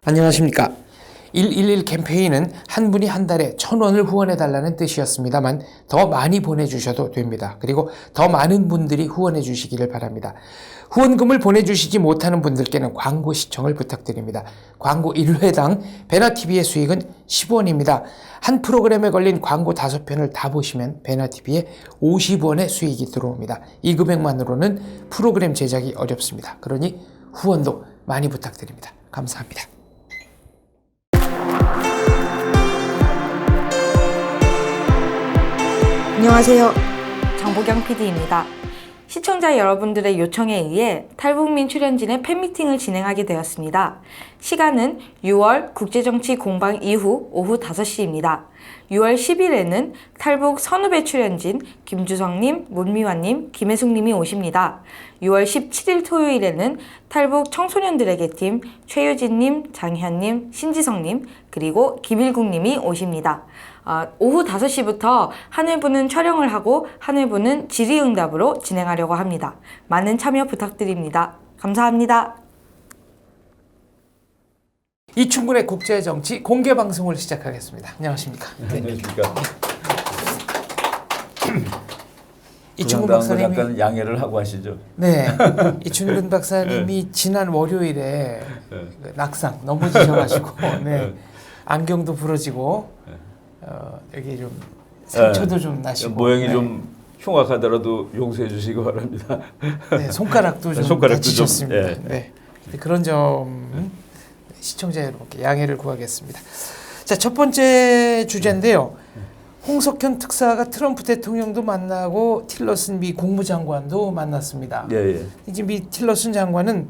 안녕하십니까. 111 캠페인은 한 분이 한 달에 1,000원을 후원해달라는 뜻이었습니다만 더 많이 보내주셔도 됩니다. 그리고 더 많은 분들이 후원해 주시기를 바랍니다. 후원금을 보내주시지 못하는 분들께는 광고 시청을 부탁드립니다. 광고 1회당 베나TV의 수익은 10원입니다. 한 프로그램에 걸린 광고 5편을 다 보시면 베나TV에 50원의 수익이 들어옵니다. 이 금액만으로는 프로그램 제작이 어렵습니다. 그러니 후원도 많이 부탁드립니다. 감사합니다. 안녕하세요. 정보경 PD입니다. 시청자 여러분들의 요청에 의해 탈북민 출연진의 팬미팅을 진행하게 되었습니다. 시간은 6월 국제정치 공방 이후 오후 5시입니다. 6월 10일에는 탈북 선후배 출연진 김주성님, 문미환님, 김혜숙님이 오십니다. 6월 17일 토요일에는 탈북 청소년들에게 팀 최유진님, 장현님, 신지성님, 그리고 김일국님이 오십니다. 오후 5시부터 한 회부는 촬영을 하고 한 회부는 질의응답으로 진행하려고 합니다. 많은 참여 부탁드립니다. 감사합니다. 이충근의 국제정치 공개방송을 시작하겠습니다. 안녕하십니까. 안녕하십니까. 이충근 박사님이 약간 양해를 하고 하시죠. 네, 이충근 박사님이 지난 월요일에 낙상 넘어지셔가지고 네, 안경도 부러지고 여기 좀 상처도 좀 나시고 모양이 네. 좀 흉악하더라도 용서해 주시기 바랍니다. 네, 손가락도 좀 다치셨습니다. 네, 그런 점 시청자 여러분께 양해를 구하겠습니다. 자, 첫 번째 주제인데요. 홍석현 특사가 트럼프 대통령도 만나고 틸러슨 미 국무장관도 만났습니다. 이제 미 틸러슨 장관은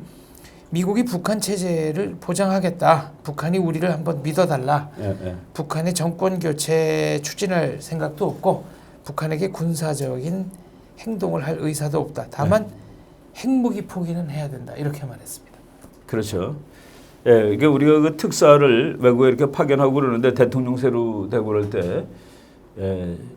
미국이 북한 체제를 보장하겠다. 북한이 우리를 한번 믿어달라. 북한의 정권 교체 추진할 생각도 없고 북한에게 군사적인 행동을 할 의사도 없다. 다만 핵무기 포기는 해야 된다. 이렇게 말했습니다. 그렇죠. 예, 그러니까 우리가 그 특사를 외국에 이렇게 파견하고 그러는데 대통령 새로 되고 그럴 때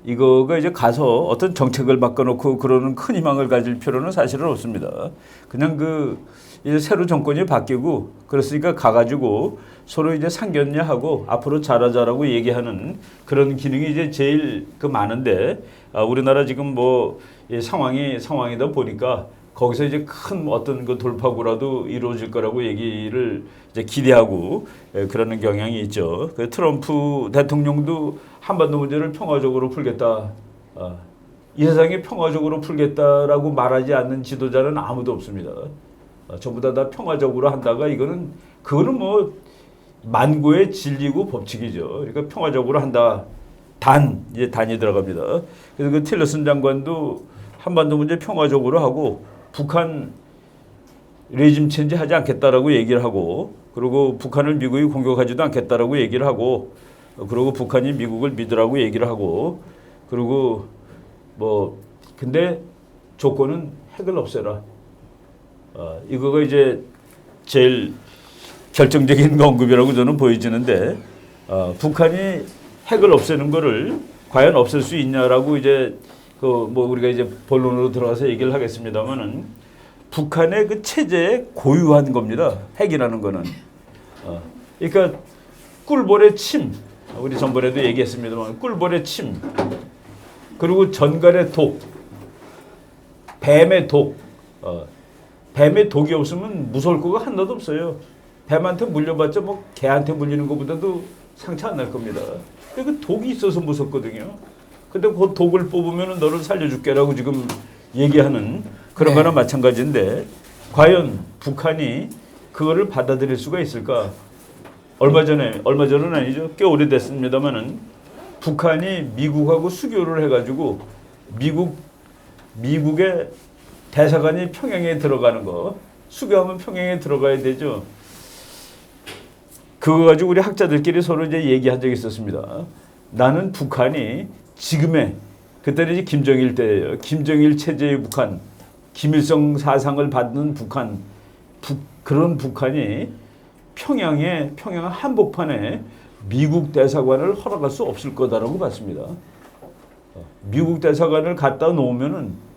이거가 이제 가서 어떤 정책을 바꿔놓고 그러는 큰 희망을 가질 필요는 사실은 없습니다. 그냥 이제 새로 정권이 바뀌고 그랬으니까 가가지고 서로 이제 상견례하고 앞으로 잘하자라고 얘기하는 그런 기능이 이제 제일 많은데 우리나라 지금 상황이다 보니까 거기서 이제 큰 어떤 돌파구라도 이루어질 거라고 얘기를 이제 기대하고 그러는 경향이 있죠. 그 트럼프 대통령도 한반도 문제를 평화적으로 풀겠다. 이 세상에 평화적으로 풀겠다라고 말하지 않는 지도자는 아무도 없습니다. 전부 다 평화적으로 한다가 그거는 만고의 진리고 법칙이죠. 그러니까 평화적으로 한다. 이제 단이 들어갑니다. 그래서 그 틸러슨 장관도 한반도 문제 평화적으로 하고 북한 레짐 체인지 하지 않겠다라고 얘기를 하고 그리고 북한을 미국이 공격하지도 않겠다라고 얘기를 하고 그리고 북한이 미국을 믿으라고 얘기를 하고 그리고 근데 조건은 핵을 없애라. 이거가 이제 제일 결정적인 언급이라고 저는 보여지는데 북한이 핵을 없애는 거를 과연 없앨 수 있냐라고 이제 우리가 이제 본론으로 들어가서 얘기를 하겠습니다만은 북한의 그 체제에 고유한 겁니다. 핵이라는 거는. 그러니까 꿀벌의 침, 우리 전번에도 얘기했습니다만 꿀벌의 침, 그리고 전갈의 독, 뱀의 독. 뱀의 독이 없으면 무서울 거가 하나도 없어요. 뱀한테 물려봤자 개한테 물리는 것보다도 상처 안 날 겁니다. 근데 그 독이 있어서 무섭거든요. 근데 그 독을 뽑으면 너를 살려줄게라고 지금 얘기하는 그런 거나 마찬가지인데 과연 북한이 그거를 받아들일 수가 있을까? 얼마 전은 아니죠. 꽤 오래됐습니다만은 북한이 미국하고 수교를 해가지고 미국의 대사관이 평양에 들어가는 거 수교하면 평양에 들어가야 되죠. 그거 가지고 우리 학자들끼리 서로 이제 얘기한 적이 있었습니다. 나는 북한이 지금의 그때는 이제 김정일 때예요. 김정일 체제의 북한, 김일성 사상을 받는 북한, 그런 북한이 평양 한복판에 미국 대사관을 허락할 수 없을 거다라고 봤습니다. 미국 대사관을 갖다 놓으면은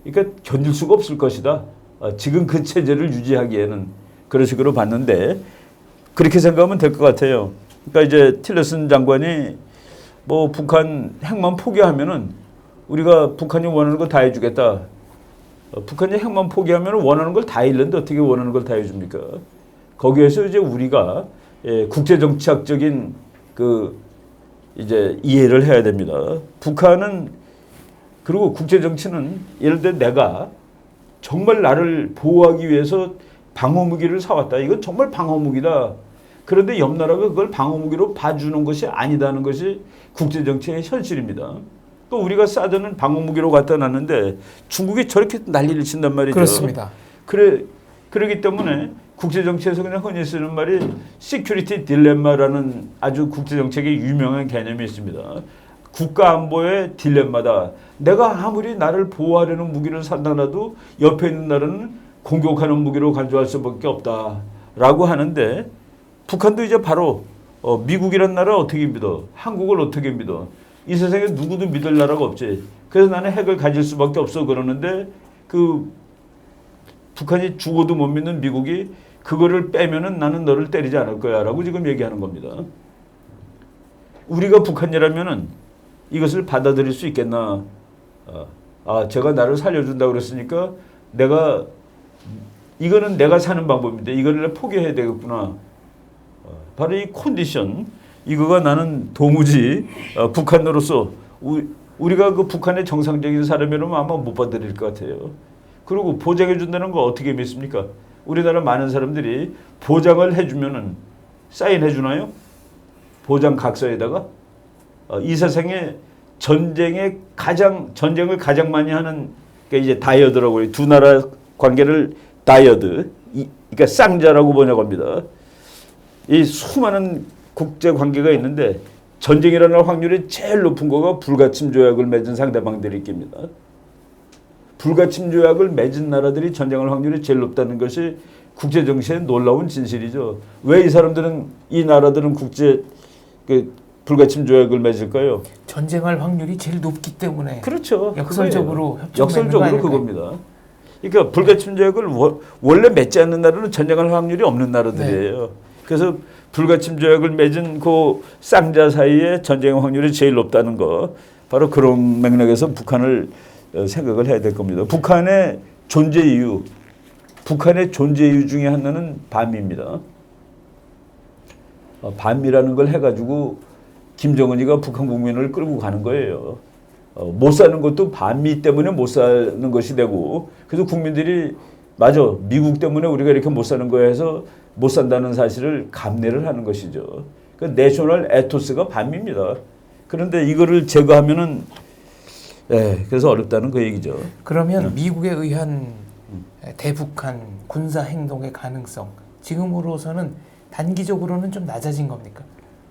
그러니까 견딜 수가 없을 것이다. 지금 그 체제를 유지하기에는 그런 식으로 봤는데 그렇게 생각하면 될 것 같아요. 그러니까 이제 틸러슨 장관이 뭐 북한 핵만 포기하면은 우리가 북한이 원하는 거 다 해주겠다. 북한이 핵만 포기하면 원하는 걸 다 잃는데 어떻게 원하는 걸 다 해줍니까? 거기에서 이제 우리가 국제정치학적인 그 이제 이해를 해야 됩니다. 북한은 그리고 국제정치는 예를 들어 내가 정말 나를 보호하기 위해서 방어무기를 사왔다. 이건 정말 방어무기다. 그런데 옆 나라가 그걸 방어무기로 봐주는 것이 아니다는 것이 국제정치의 현실입니다. 또 우리가 사드는 방어무기로 갖다 놨는데 중국이 저렇게 난리를 친단 말이죠. 그렇습니다. 그러기 때문에 국제정치에서 그냥 흔히 쓰는 말이 시큐리티 딜레마라는 아주 국제정책의 유명한 개념이 있습니다. 국가안보의 딜레마다. 내가 아무리 나를 보호하려는 무기를 산다나도 옆에 있는 나라는 공격하는 무기로 간주할 수밖에 없다라고 하는데 북한도 이제 바로 미국이란 나라 어떻게 믿어? 한국을 어떻게 믿어? 이 세상에 누구도 믿을 나라가 없지. 그래서 나는 핵을 가질 수밖에 없어 그러는데 그 북한이 죽어도 못 믿는 미국이 그거를 빼면은 나는 너를 때리지 않을 거야라고 지금 얘기하는 겁니다. 우리가 북한이라면은 이것을 받아들일 수 있겠나? 제가 나를 살려준다 그랬으니까 이거는 내가 사는 방법인데 이거를 포기해야 되겠구나. 바로 이 컨디션 이거가 나는 도무지 북한으로서 우리가 그 북한의 정상적인 사람이라면 아마 못 받아들일 것 같아요. 그리고 보장해 준다는 거 어떻게 믿습니까? 우리나라 많은 사람들이 보장을 해주면은 사인해 주나요? 보장 각서에다가 이 세상에 전쟁을 가장 많이 하는 게 이제 다이어드라고 해요. 두 나라 관계를 다이어드, 그러니까 쌍자라고 번역합니다. 이 수많은 국제 관계가 있는데 전쟁이라는 확률이 제일 높은 거가 불가침 조약을 맺은 상대방들이 깁니다. 불가침 조약을 맺은 나라들이 전쟁할 확률이 제일 높다는 것이 국제 정치의 놀라운 진실이죠. 왜 이 나라들은 불가침 조약을 맺을까요? 전쟁할 확률이 제일 높기 때문에. 그렇죠. 역설적으로 그겁니다. 그러니까 불가침 조약을 원래 맺지 않는 나라는 전쟁할 확률이 없는 나라들이에요. 네. 그래서 불가침 조약을 맺은 그 쌍자 사이에 전쟁의 확률이 제일 높다는 거. 바로 그런 맥락에서 북한을 생각을 해야 될 겁니다. 북한의 존재 이유 중에 하나는 반미입니다. 반미라는 걸 해가지고 김정은이가 북한 국민을 끌고 가는 거예요. 못 사는 것도 반미 때문에 못 사는 것이 되고 그래서 국민들이 맞아 미국 때문에 우리가 이렇게 못 사는 거야 해서 못 산다는 사실을 감내를 하는 것이죠. 그 내셔널 에토스가 반미입니다. 그런데 이거를 제거하면은 그래서 어렵다는 그 얘기죠. 그러면 미국에 의한 대북한 군사 행동의 가능성 지금으로서는 단기적으로는 좀 낮아진 겁니까?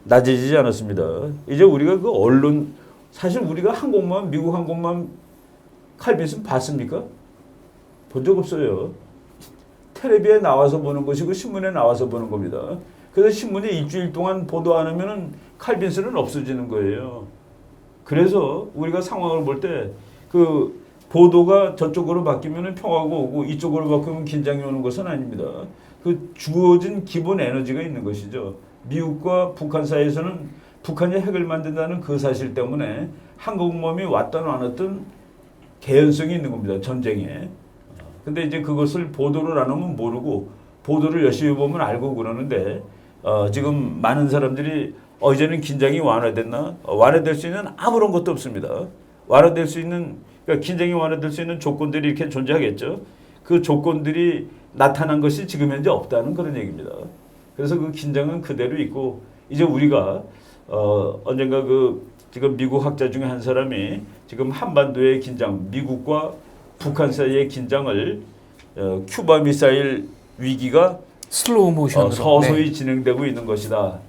낮아지지 않았습니다. 이제 우리가 그 언론 사실 우리가 미국 항공모함 칼빈슨 봤습니까? 본 적 없어요. 텔레비에 나와서 보는 것이고 신문에 나와서 보는 겁니다. 그래서 신문에 일주일 동안 보도 안 하면은 칼빈슨은 없어지는 거예요. 그래서 우리가 상황을 볼 때 그 보도가 저쪽으로 바뀌면은 평화가 오고 이쪽으로 바뀌면 긴장이 오는 것은 아닙니다. 그 주어진 기본 에너지가 있는 것이죠. 미국과 북한 사이에서는 북한이 핵을 만든다는 그 사실 때문에 항공모함이 왔든 안 왔든 개연성이 있는 겁니다. 전쟁에. 근데 이제 그것을 보도를 안 하면 모르고 보도를 열심히 보면 알고 그러는데 지금 많은 사람들이 이제는 긴장이 완화됐나? 완화될 수 있는 아무런 것도 없습니다. 완화될 수 있는 그러니까 긴장이 완화될 수 있는 조건들이 이렇게 존재하겠죠. 그 조건들이 나타난 것이 지금 현재 없다는 그런 얘기입니다. 그래서 그 긴장은 그대로 있고 이제 우리가 언젠가 지금 미국 학자 중에 한 사람이 지금 한반도의 긴장, 미국과 북한 사이의 긴장을 큐바 미사일 위기가 슬로우 모션으로 서서히 진행되고 있는 것이다.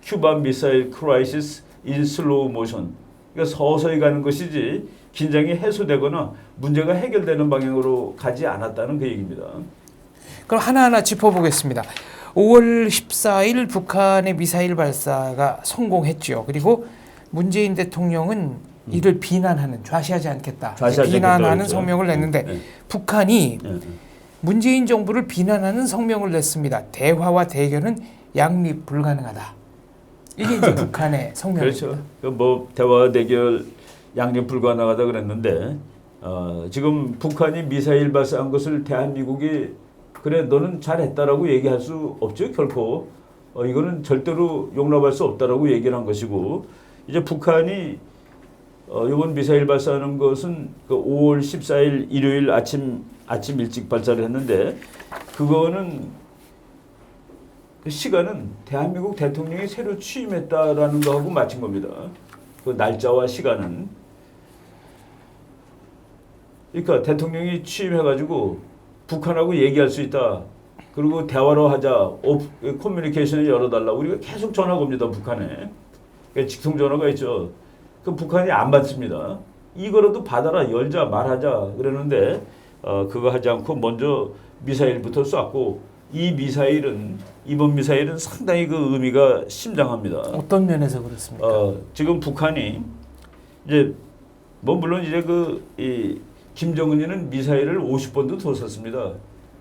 큐바 미사일 크라이시스 인 슬로우 모션. 그러니까 서서히 가는 것이지 긴장이 해소되거나 문제가 해결되는 방향으로 가지 않았다는 그 얘기입니다. 그럼 하나하나 짚어보겠습니다. 5월 14일 북한의 미사일 발사가 성공했죠. 그리고 문재인 대통령은 이를 비난하는 좌시하지 않겠다. 비난하는 성명을 냈는데 북한이 문재인 정부를 비난하는 성명을 냈습니다. 대화와 대결은 양립 불가능하다. 이게 이제 북한의 성명입니다. 그렇죠. 뭐 대화 대결 양립 불가능하다 그랬는데 지금 북한이 미사일 발사한 것을 대한민국이 그래 너는 잘했다라고 얘기할 수 없죠. 결코 이거는 절대로 용납할 수 없다라고 얘기를 한 것이고 이제 북한이 이번 미사일 발사하는 것은 그 5월 14일 일요일 아침 일찍 발사를 했는데 그거는 그 시간은 대한민국 대통령이 새로 취임했다라는 거하고 맞춘 겁니다. 그 날짜와 시간은. 그러니까 대통령이 취임해가지고 북한하고 얘기할 수 있다. 그리고 대화로 하자. 커뮤니케이션을 열어달라. 우리가 계속 전화가 옵니다. 북한에. 그러니까 직통 전화가 있죠. 그 북한이 안 받습니다. 이거라도 받아라. 열자 말하자. 그러는데 그거 하지 않고 먼저 미사일부터 쐈고 이번 미사일은 상당히 그 의미가 심장합니다. 어떤 면에서 그렇습니까? 지금 북한이 이제 뭐 물론 이제 김정은이는 미사일을 50번도 더 쐈습니다.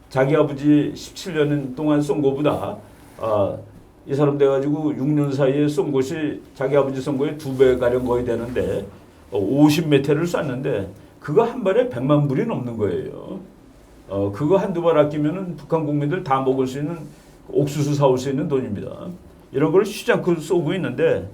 자기 아버지 17년 동안 쏜 거보다 이 사람 돼가지고 6년 사이에 쏜 것이 자기 아버지 쏜 거의 2배 가량 거의 되는데 50몇 회를 쐈는데 그거 한 발에 100만 불이 넘는 거예요. 그거 한두 발 아끼면은 북한 국민들 다 먹을 수 있는 옥수수 사올 수 있는 돈입니다. 이런 걸 쉬지 않고 쏘고 있는데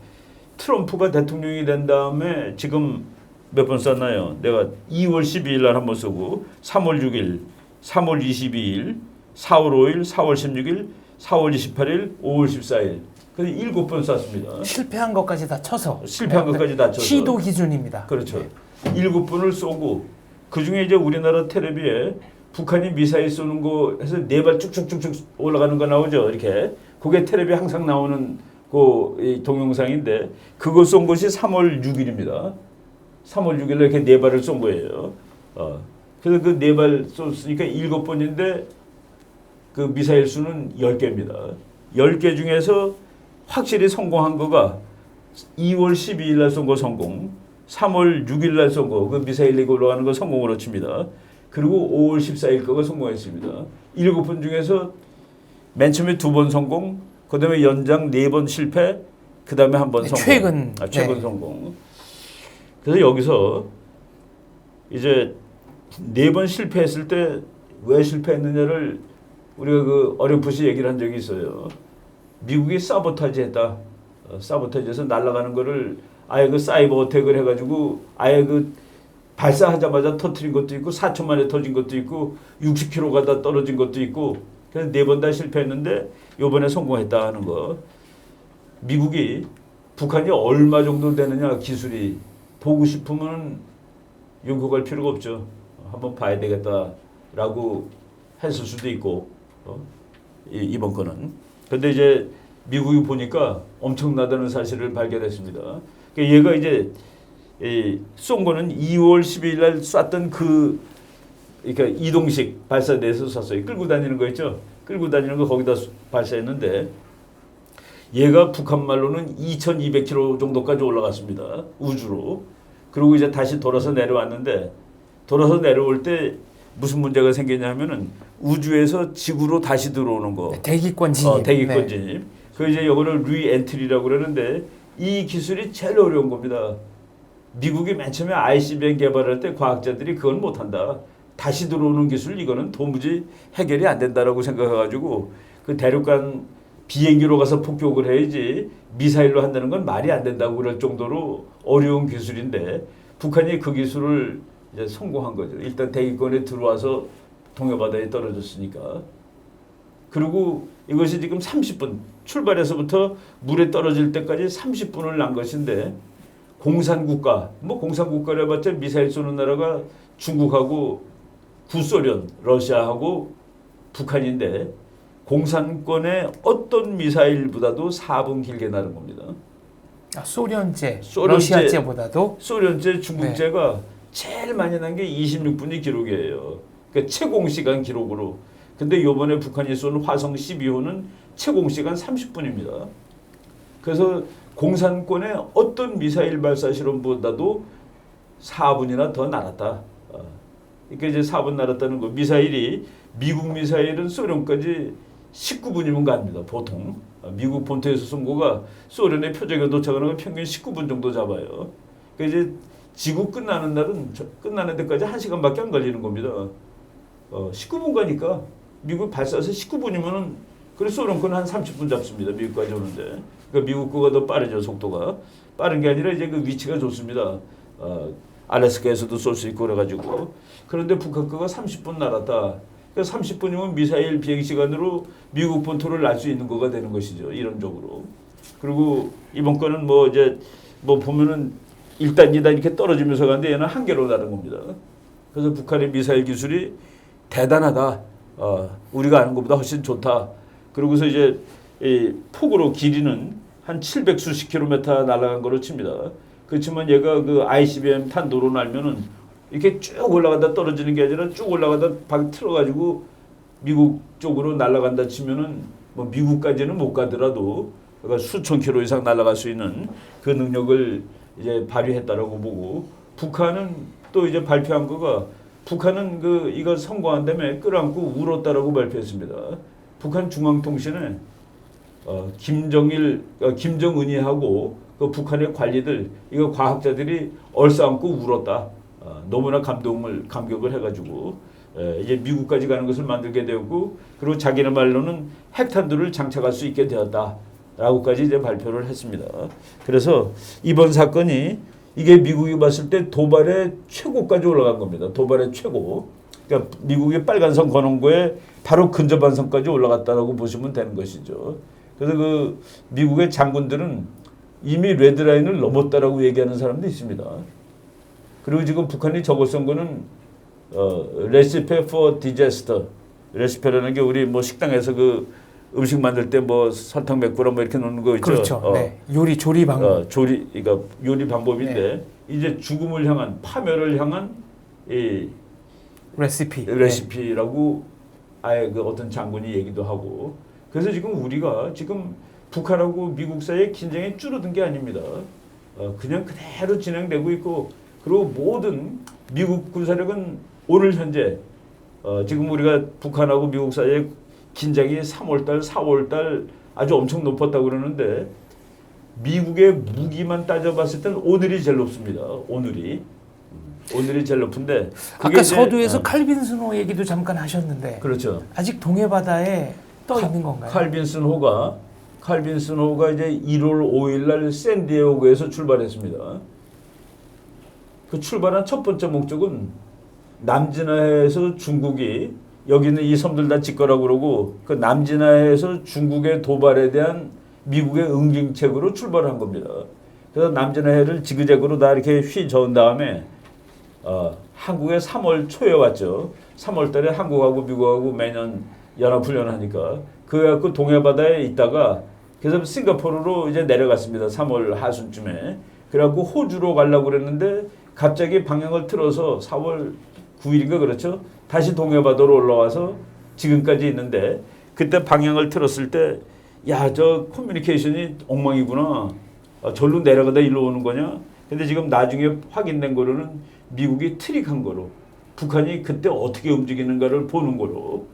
트럼프가 대통령이 된 다음에 지금 몇 번 쐈나요? 내가 2월 12일 날 한 번 쏘고 3월 6일, 3월 22일, 4월 5일, 4월 16일, 4월 28일, 5월 14일. 그래서 7번 쐈습니다. 실패한 것까지 다 쳐서. 실패한 것까지 다 쳐서. 시도 기준입니다. 그렇죠. 네. 7번을 쏘고 그중에 이제 우리나라 텔레비에 북한이 미사일 쏘는 거 해서 4발 쭉쭉쭉쭉 올라가는 거 나오죠. 이렇게. 그게 텔레비 항상 나오는 이 동영상인데 그거 쏜 것이 3월 6일입니다. 3월 6일에 이렇게 4발을 쏜 거예요. 그래서 그 4발 쏘니까 7번인데 그 미사일 수는 10개입니다. 10개 중에서 확실히 성공한 거가 2월 12일 날 쏜 거 성공, 3월 6일 날 쏜 거, 그 미사일 내고 올라가는 거 성공으로 칩니다. 그리고 5월 14일 거가 성공했습니다. 7번 중에서 맨 처음에 2번 성공, 그 다음에 연장 4번 실패, 그 다음에 한 번 성공. 최근 성공. 그래서 여기서 이제 4번 실패했을 때 왜 실패했느냐를 우리가 그 어렴풋이 얘기를 한 적이 있어요. 미국이 사보타지 했다. 사보타지해서 날아가는 거를 아예 그 사이버 어택을 해가지고 아예 그 발사하자마자 터트린 것도 있고 4초 만에 터진 것도 있고 60km 가다 떨어진 것도 있고 그래서 4번 다 실패했는데 이번에 성공했다 하는 거. 미국이 북한이 얼마 정도 되느냐 기술이 보고 싶으면 용서할 필요가 없죠. 한번 봐야 되겠다라고 했을 수도 있고 이번 거는. 그런데 이제 미국이 보니까 엄청나다는 사실을 발견했습니다. 그러니까 얘가 이제 쏜 거는 2월 12일 날 쐈던 그러니까 이동식 발사대에서 쐈어요. 끌고 다니는 거 있죠. 끌고 다니는 거 거기다 발사했는데 얘가 북한 말로는 2200km 정도까지 올라갔습니다. 우주로. 그리고 이제 다시 돌아서 내려왔는데 돌아서 내려올 때 무슨 문제가 생기냐면은 우주에서 지구로 다시 들어오는 거. 대기권 진입. 대기권 진입. 그 이제 이거를 리엔트리라고 그러는데 이 기술이 제일 어려운 겁니다. 미국이 맨 처음에 ICBM 개발할 때 과학자들이 그건 못한다. 다시 들어오는 기술 이거는 도무지 해결이 안 된다라고 생각해가지고 그 대륙간 비행기로 가서 폭격을 해야지 미사일로 한다는 건 말이 안 된다고 그럴 정도로 어려운 기술인데 북한이 그 기술을 이제 성공한 거죠. 일단 대기권에 들어와서 동해바다에 떨어졌으니까. 그리고 이것이 지금 30분 출발해서부터 물에 떨어질 때까지 30분을 난 것인데 공산국가 뭐 공산국가를 해봤자 미사일 쏘는 나라가 중국하고 구소련 러시아하고 북한인데 공산권의 어떤 미사일보다도 4분 길게 나는 겁니다. 소련제, 러시아제보다도? 소련제, 중국제가 제일 많이 난 게 26분이 기록이에요. 그러니까 채공시간 기록으로. 근데 이번에 북한이 쏜 화성 12호는 채공시간 30분입니다. 그래서 공산권의 어떤 미사일 발사 실험보다도 4분이나 더 날았다. 그러니까 이제 4분 날았다는 거. 미사일이 미국 미사일은 소련까지 19분이면 갑니다. 보통 미국 본토에서 쏜 거가 소련의 표적에 도착하는 평균 19분 정도 잡아요. 그러니까 이제 지구 끝나는 날은 끝나는 데까지 1시간밖에 안 걸리는 겁니다. 19분 가니까 미국 발사해서 19분이면은 그래서 소련 거는 한 30분 잡습니다. 미국까지 오는데. 그러니까 미국 거가 더 빠르죠. 속도가. 빠른 게 아니라 이제 그 위치가 좋습니다. 알래스카에서도 쏠 수 있고 그래가지고. 그런데 북한 거가 30분 날았다. 그러니까 30분이면 미사일 비행 시간으로 미국 본토를 날 수 있는 거가 되는 것이죠. 이론적으로. 그리고 이번 거는 뭐 이제 뭐 보면은 1단, 2단 이렇게 떨어지면서 가는데 얘는 한 개로 나른 겁니다. 그래서 북한의 미사일 기술이 대단하다. 우리가 아는 것보다 훨씬 좋다. 그러고서 이제 이 폭으로 길이는 한 700 수십 킬로미터 날아간 거로 칩니다. 그렇지만 얘가 그 ICBM 탄도로 날면은 이렇게 쭉 올라가다 떨어지는 게 아니라 쭉 올라가다 박 틀어가지고 미국 쪽으로 날아간다 치면은 뭐 미국까지는 못 가더라도 그러니까 수천 킬로 이상 날아갈 수 있는 그 능력을 이제 발휘했다라고 보고 북한은 또 이제 발표한 거가 북한은 그 이거 성공한 다음에 끌어안고 울었다라고 발표했습니다. 북한 중앙통신에 김정은이 하고 그 북한의 관리들 이거 과학자들이 얼싸안고 울었다. 너무나 감격을 해가지고 이제 미국까지 가는 것을 만들게 되었고 그리고 자기네 말로는 핵탄두를 장착할 수 있게 되었다라고까지 이제 발표를 했습니다. 그래서 이번 사건이 이게 미국이 봤을 때 도발의 최고까지 올라간 겁니다. 도발의 최고. 그러니까 미국이 빨간선 거는 거에 바로 근접한 선까지 올라갔다라고 보시면 되는 것이죠. 그래서 그 미국의 장군들은 이미 레드라인을 넘었다라고 얘기하는 사람도 있습니다. 그리고 지금 북한이 저거 쓴 거는 레시피 for disaster. 레시피라는 게 우리 뭐 식당에서 그 음식 만들 때 뭐 설탕 몇 그램 뭐 이렇게 넣는 거 있죠. 그렇죠. 네. 요리 조리 방법. 그러니까 요리 방법인데 네. 이제 죽음을 향한 파멸을 향한 이 레시피라고 아예 그 어떤 장군이 얘기도 하고. 그래서 지금 우리가 지금 북한하고 미국 사이의 긴장이 줄어든 게 아닙니다. 그냥 그대로 진행되고 있고 그리고 모든 미국 군사력은 오늘 현재 지금 우리가 북한하고 미국 사이의 긴장이 3월달, 4월달 아주 엄청 높았다고 그러는데 미국의 무기만 따져봤을 때는 오늘이 제일 높습니다. 오늘이 제일 높은데 아까 서두에서 칼빈슨호 얘기도 잠깐 하셨는데 그렇죠. 아직 동해바다에 떠 있는 건가요? 칼빈슨호가 이제 1월 5일 날 샌디에고에서 출발했습니다. 그 출발한 첫 번째 목적은 남진해에서 중국이 여기는 이 섬들 다 짓거라고 그러고 그 남진해에서 중국의 도발에 대한 미국의 응징책으로 출발한 겁니다. 그래서 남진해를 지그재그로 다 이렇게 휘저은 다음에 한국에 3월 초에 왔죠. 3월 달에 한국하고 미국하고 매년 연합훈련을 하니까 그래갖고 동해바다에 있다가 그래서 싱가포르로 이제 내려갔습니다. 3월 하순쯤에. 그래갖고 호주로 가려고 그랬는데 갑자기 방향을 틀어서 4월 9일인가 그렇죠? 다시 동해바다로 올라와서 지금까지 있는데 그때 방향을 틀었을 때 야, 저 커뮤니케이션이 엉망이구나. 절로 내려가다 일로 오는 거냐? 근데 지금 나중에 확인된 거로는 미국이 트릭한 거로 북한이 그때 어떻게 움직이는가를 보는 거로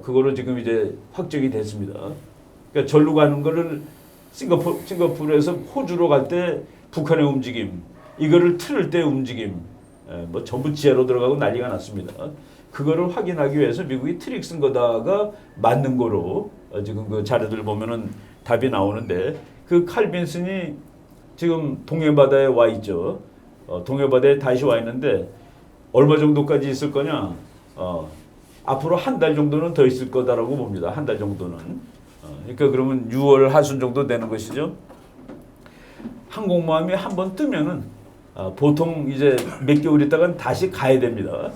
그거로 지금 이제 확정이 됐습니다. 그러니까 절로 가는 거를 싱가포르에서 호주로 갈 때 북한의 움직임, 이거를 틀을 때 움직임, 뭐 전부 지하로 들어가고 난리가 났습니다. 그거를 확인하기 위해서 미국이 트릭 쓴 거다가 맞는 거로 지금 그 자료들 보면은 답이 나오는데 그 칼빈슨이 지금 동해바다에 와 있죠. 동해바다에 다시 와 있는데 얼마 정도까지 있을 거냐? 앞으로 한 달 정도는 더 있을 거다라고 봅니다. 한 달 정도는. 그러니까 그러면 6월 하순 정도 되는 것이죠. 항공모함이 한번 뜨면은 보통 이제 몇 개월 있다가 다시 가야 됩니다.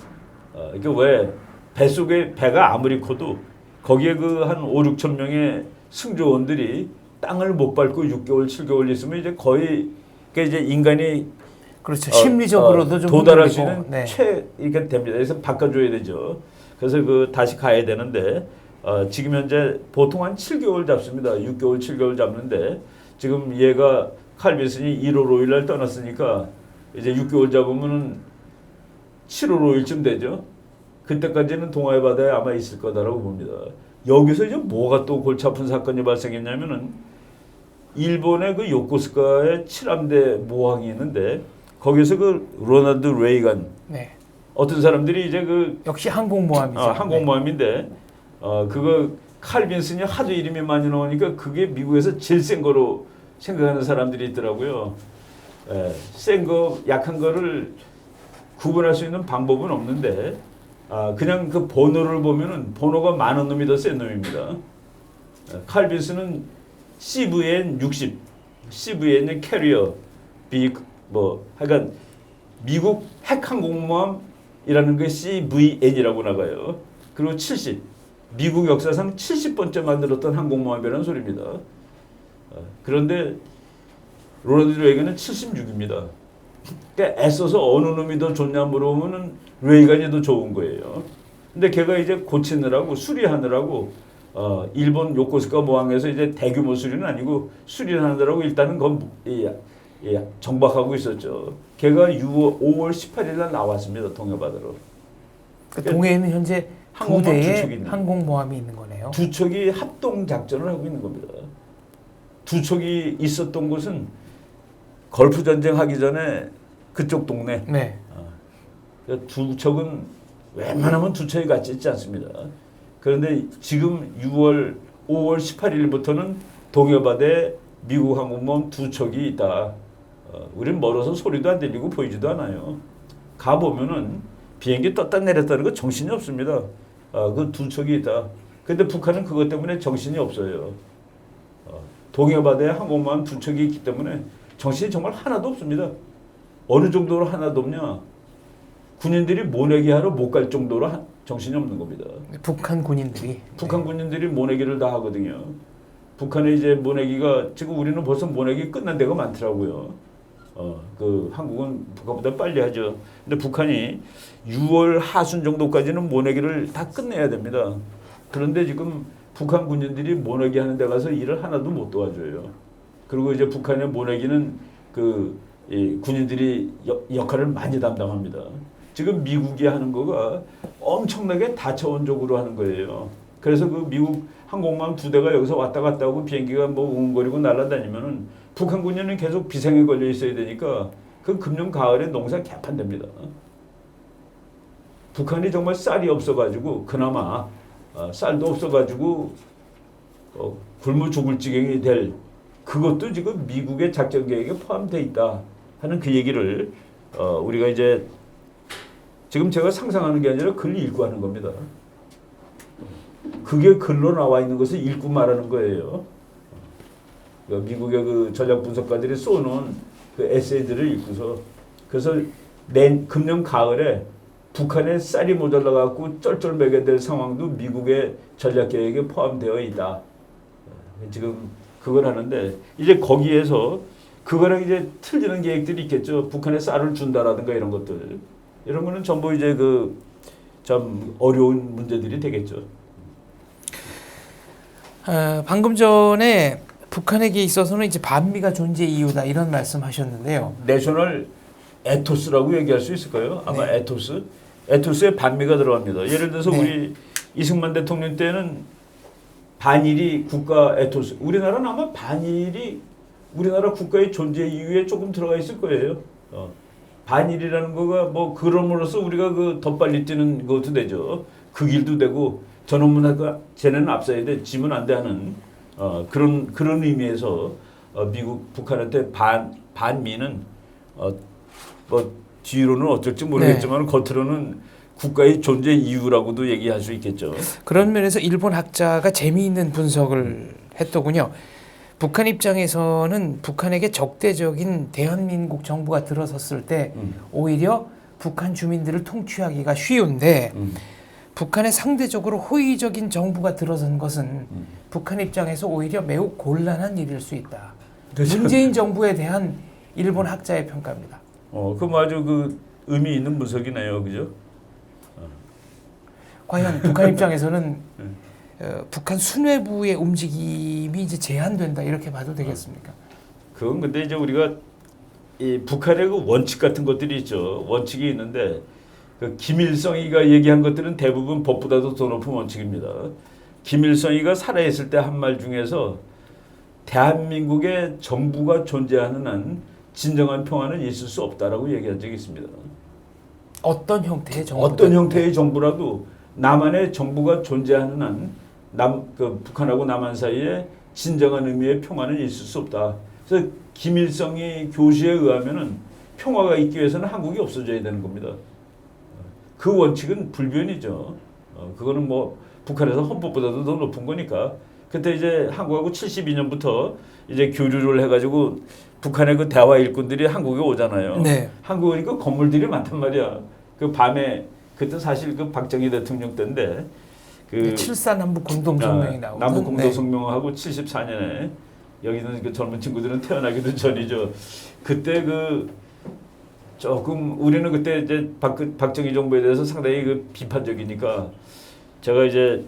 이게 왜 뱃속에 배가 아무리 커도 거기에 그 한 5, 6천 명의 승조원들이 땅을 못 밟고 6개월, 7개월 있으면 이제 거의 이제 인간이 그렇죠. 심리적으로도 좀 도달할 수 있는 네. 이렇게 됩니다. 그래서 바꿔줘야 되죠. 그래서 그 다시 가야 되는데 지금 현재 보통 한 7개월 잡습니다. 6개월, 7개월 잡는데 지금 얘가 칼빈슨이 1월 5일 날 떠났으니까 이제 6개월 잡으면은 7월 5일쯤 되죠. 그때까지는 동해바다에 아마 있을 거다라고 봅니다. 여기서 이제 뭐가 또 골치 아픈 사건이 발생했냐면은 일본의 그 요코스카에 칠함대 모항이 있는데 거기서 그 로널드 레이건 네. 어떤 사람들이 이제 그 역시 항공모함이죠. 항공모함인데 그거 칼 빈슨이 하도 이름이 많이 나오니까 그게 미국에서 제일 센 거로 생각하는 사람들이 있더라고요. 센 거, 약한 거를 구분할 수 있는 방법은 없는데 그냥 그 번호를 보면은 번호가 많은 놈이 더 센 놈입니다. 칼 빈슨은 CVN 60, CVN 캐리어, 하여간 미국 핵항공모함이라는 게 CVN이라고 나가요. 그리고 70, 미국 역사상 70번째 만들었던 항공모함이라는 소리입니다. 그런데 로널드 레이건은 76입니다. 그러니까 애써서 어느 놈이 더 좋냐 물어보면은 레이건이 더 좋은 거예요. 근데 걔가 이제 고치느라고 수리하느라고 일본 요코스카 모항에서 이제 대규모 수리는 아니고 수리를 하느라고 일단은 정박하고 있었죠. 걔가 5월 18일 날 나왔습니다. 동해바다로. 그러니까 동해에는 현재 두 두 대의 척이 있는 항공모함이 있는 거네요. 두 척이 합동 작전을 하고 있는 겁니다. 두 척이 있었던 곳은 걸프 전쟁 하기 전에 그쪽 동네. 네. 두 척은 웬만하면 두 척이 같이 있지 않습니다. 그런데 지금 5월 18일부터는 동해바다에 미국 항공모함 두 척이 있다. 우린 멀어서 소리도 안 들리고 보이지도 않아요. 가보면은 비행기 떴다 내렸다는 거 정신이 없습니다. 그 두 척이 있다. 근데 북한은 그것 때문에 정신이 없어요. 동해바다에 항공모함 두 척이 있기 때문에 정신이 정말 하나도 없습니다. 어느 정도로 하나도 없냐? 군인들이 모내기 하러 못 갈 정도로 정신이 없는 겁니다. 북한 군인들이. 북한 군인들이 모내기를 다 하거든요. 북한의 이제 모내기가 지금 우리는 벌써 모내기 끝난 데가 많더라고요. 그 한국은 북한보다 빨리 하죠. 근데 북한이 6월 하순 정도까지는 모내기를 다 끝내야 됩니다. 그런데 지금 북한 군인들이 모내기 하는 데 가서 일을 하나도 못 도와줘요. 그리고 이제 북한의 모내기는 군인들이 역할을 많이 담당합니다. 지금 미국이 하는 거가 엄청나게 다차원적으로 하는 거예요. 그래서 그 미국 항공모함 두 대가 여기서 왔다 갔다 하고 비행기가 뭐 웅거리고 날아다니면은 북한 군인은 계속 비상에 걸려 있어야 되니까 그 금년 가을에 농사 개판됩니다. 북한이 정말 쌀이 없어가지고 그나마 쌀도 없어가지고 굶어 죽을 지경이 될 그것도 지금 미국의 작전 계획에 포함되어 있다 하는 그 얘기를 우리가 이제 지금 제가 상상하는 게 아니라 글 읽고 하는 겁니다. 그게 글로 나와 있는 것을 읽고 말하는 거예요. 미국의 그 전략 분석가들이 써놓은 그 에세이들을 읽고서 그래서 금년 가을에 북한에 쌀이 모자라 갖고 쩔쩔매게 될 상황도 미국의 전략 계획에 포함되어 있다. 지금 그걸 하는데 이제 거기에서 그거랑 이제 틀리는 계획들이 있겠죠. 북한에 쌀을 준다라든가 이런 것들. 이런 거는 전부 이제 그 참 어려운 문제들이 되겠죠. 방금 전에 북한에게 있어서는 이제 반미가 존재 이유다 이런 말씀하셨는데요. 내셔널 에토스라고 얘기할 수 있을까요? 아마 네. 에토스에 반미가 들어갑니다. 예를 들어서 네. 우리 이승만 대통령 때는 반일이 국가 에토스. 우리나라는 아마 반일이 우리나라 국가의 존재 이유에 조금 들어가 있을 거예요. 반일이라는 거가 뭐 그럼으로써 우리가 그 더 빨리 뛰는 것도 되죠. 그 길도 되고 저놈은 아까 쟤네는 앞서야 돼, 지면 안 돼 하는 그런 의미에서 미국 북한한테 반미는 뭐 뒤로는 어쩔지 모르겠지만 겉으로는 국가의 존재 이유라고도 얘기할 수 있겠죠. 그런 면에서 일본 학자가 재미있는 분석을 했더군요. 북한 입장에서는 북한에게 적대적인 대한민국 정부가 들어섰을 때 오히려 북한 주민들을 통치하기가 쉬운데 북한에 상대적으로 호의적인 정부가 들어선 것은 북한 입장에서 오히려 매우 곤란한 일일 수 있다. 그렇죠. 문재인 정부에 대한 일본 학자의 평가입니다. 그럼 아주 그 의미 있는 분석이네요, 그죠? 과연 북한 입장에서는 북한 수뇌부의 움직임이 이제 제한된다 이렇게 봐도 되겠습니까? 그건 근데 이제 우리가 이 북한의 그 원칙 같은 것들이 있죠. 원칙이 있는데 그 김일성이가 얘기한 것들은 대부분 법보다도 더 높은 원칙입니다. 김일성이가 살아있을 때 한 말 중에서 대한민국의 정부가 존재하는 한 진정한 평화는 있을 수 없다라고 얘기한 적이 있습니다. 어떤 형태의 정부? 어떤 형태의 정부라도 남한의 정부가 존재하는 한 북한하고 남한 사이에 진정한 의미의 평화는 있을 수 없다. 그래서 김일성이 교시에 의하면은 평화가 있기 위해서는 한국이 없어져야 되는 겁니다. 그 원칙은 불변이죠. 그거는 뭐 북한에서 헌법보다도 더 높은 거니까. 그때 이제 한국하고 72년부터 이제 교류를 해가지고 북한의 그 대화 일꾼들이 한국에 오잖아요. 네. 한국에 그 건물들이 많단 말이야. 그 밤에 그때 사실 그 박정희 대통령 때인데 그 7.4 남북 공동성명이 나오고 남북 공동성명하고 74년에 여기는 그 젊은 친구들은 태어나기도 전이죠. 그때 그 조금 우리는 그때 이제 박정희 정부에 대해서 상당히 그 비판적이니까 제가 이제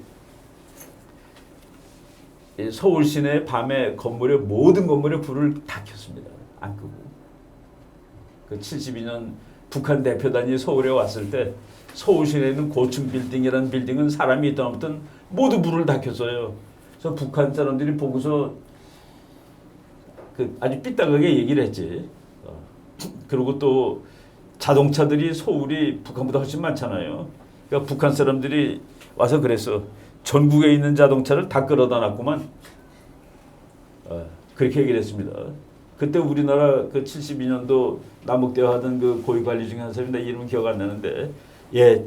서울 시내 밤에 모든 건물에 불을 다 켰습니다. 안 끄고. 그 72년 북한 대표단이 서울에 왔을 때 서울 시내에 있는 고층 빌딩이라는 빌딩은 사람이 있든 없든 모두 불을 다 켰어요. 그래서 북한 사람들이 보고서 그 아주 삐딱하게 얘기를 했지. 그리고 또 자동차들이 서울이 북한보다 훨씬 많잖아요. 그러니까 북한 사람들이 와서 그랬어. 전국에 있는 자동차를 다 끌어다 놨구만. 그렇게 얘기를 했습니다. 그때 우리나라 그 72년도 남북대화 하던 그 고위관리 중에 한 사람인데 이름은 기억 안 나는데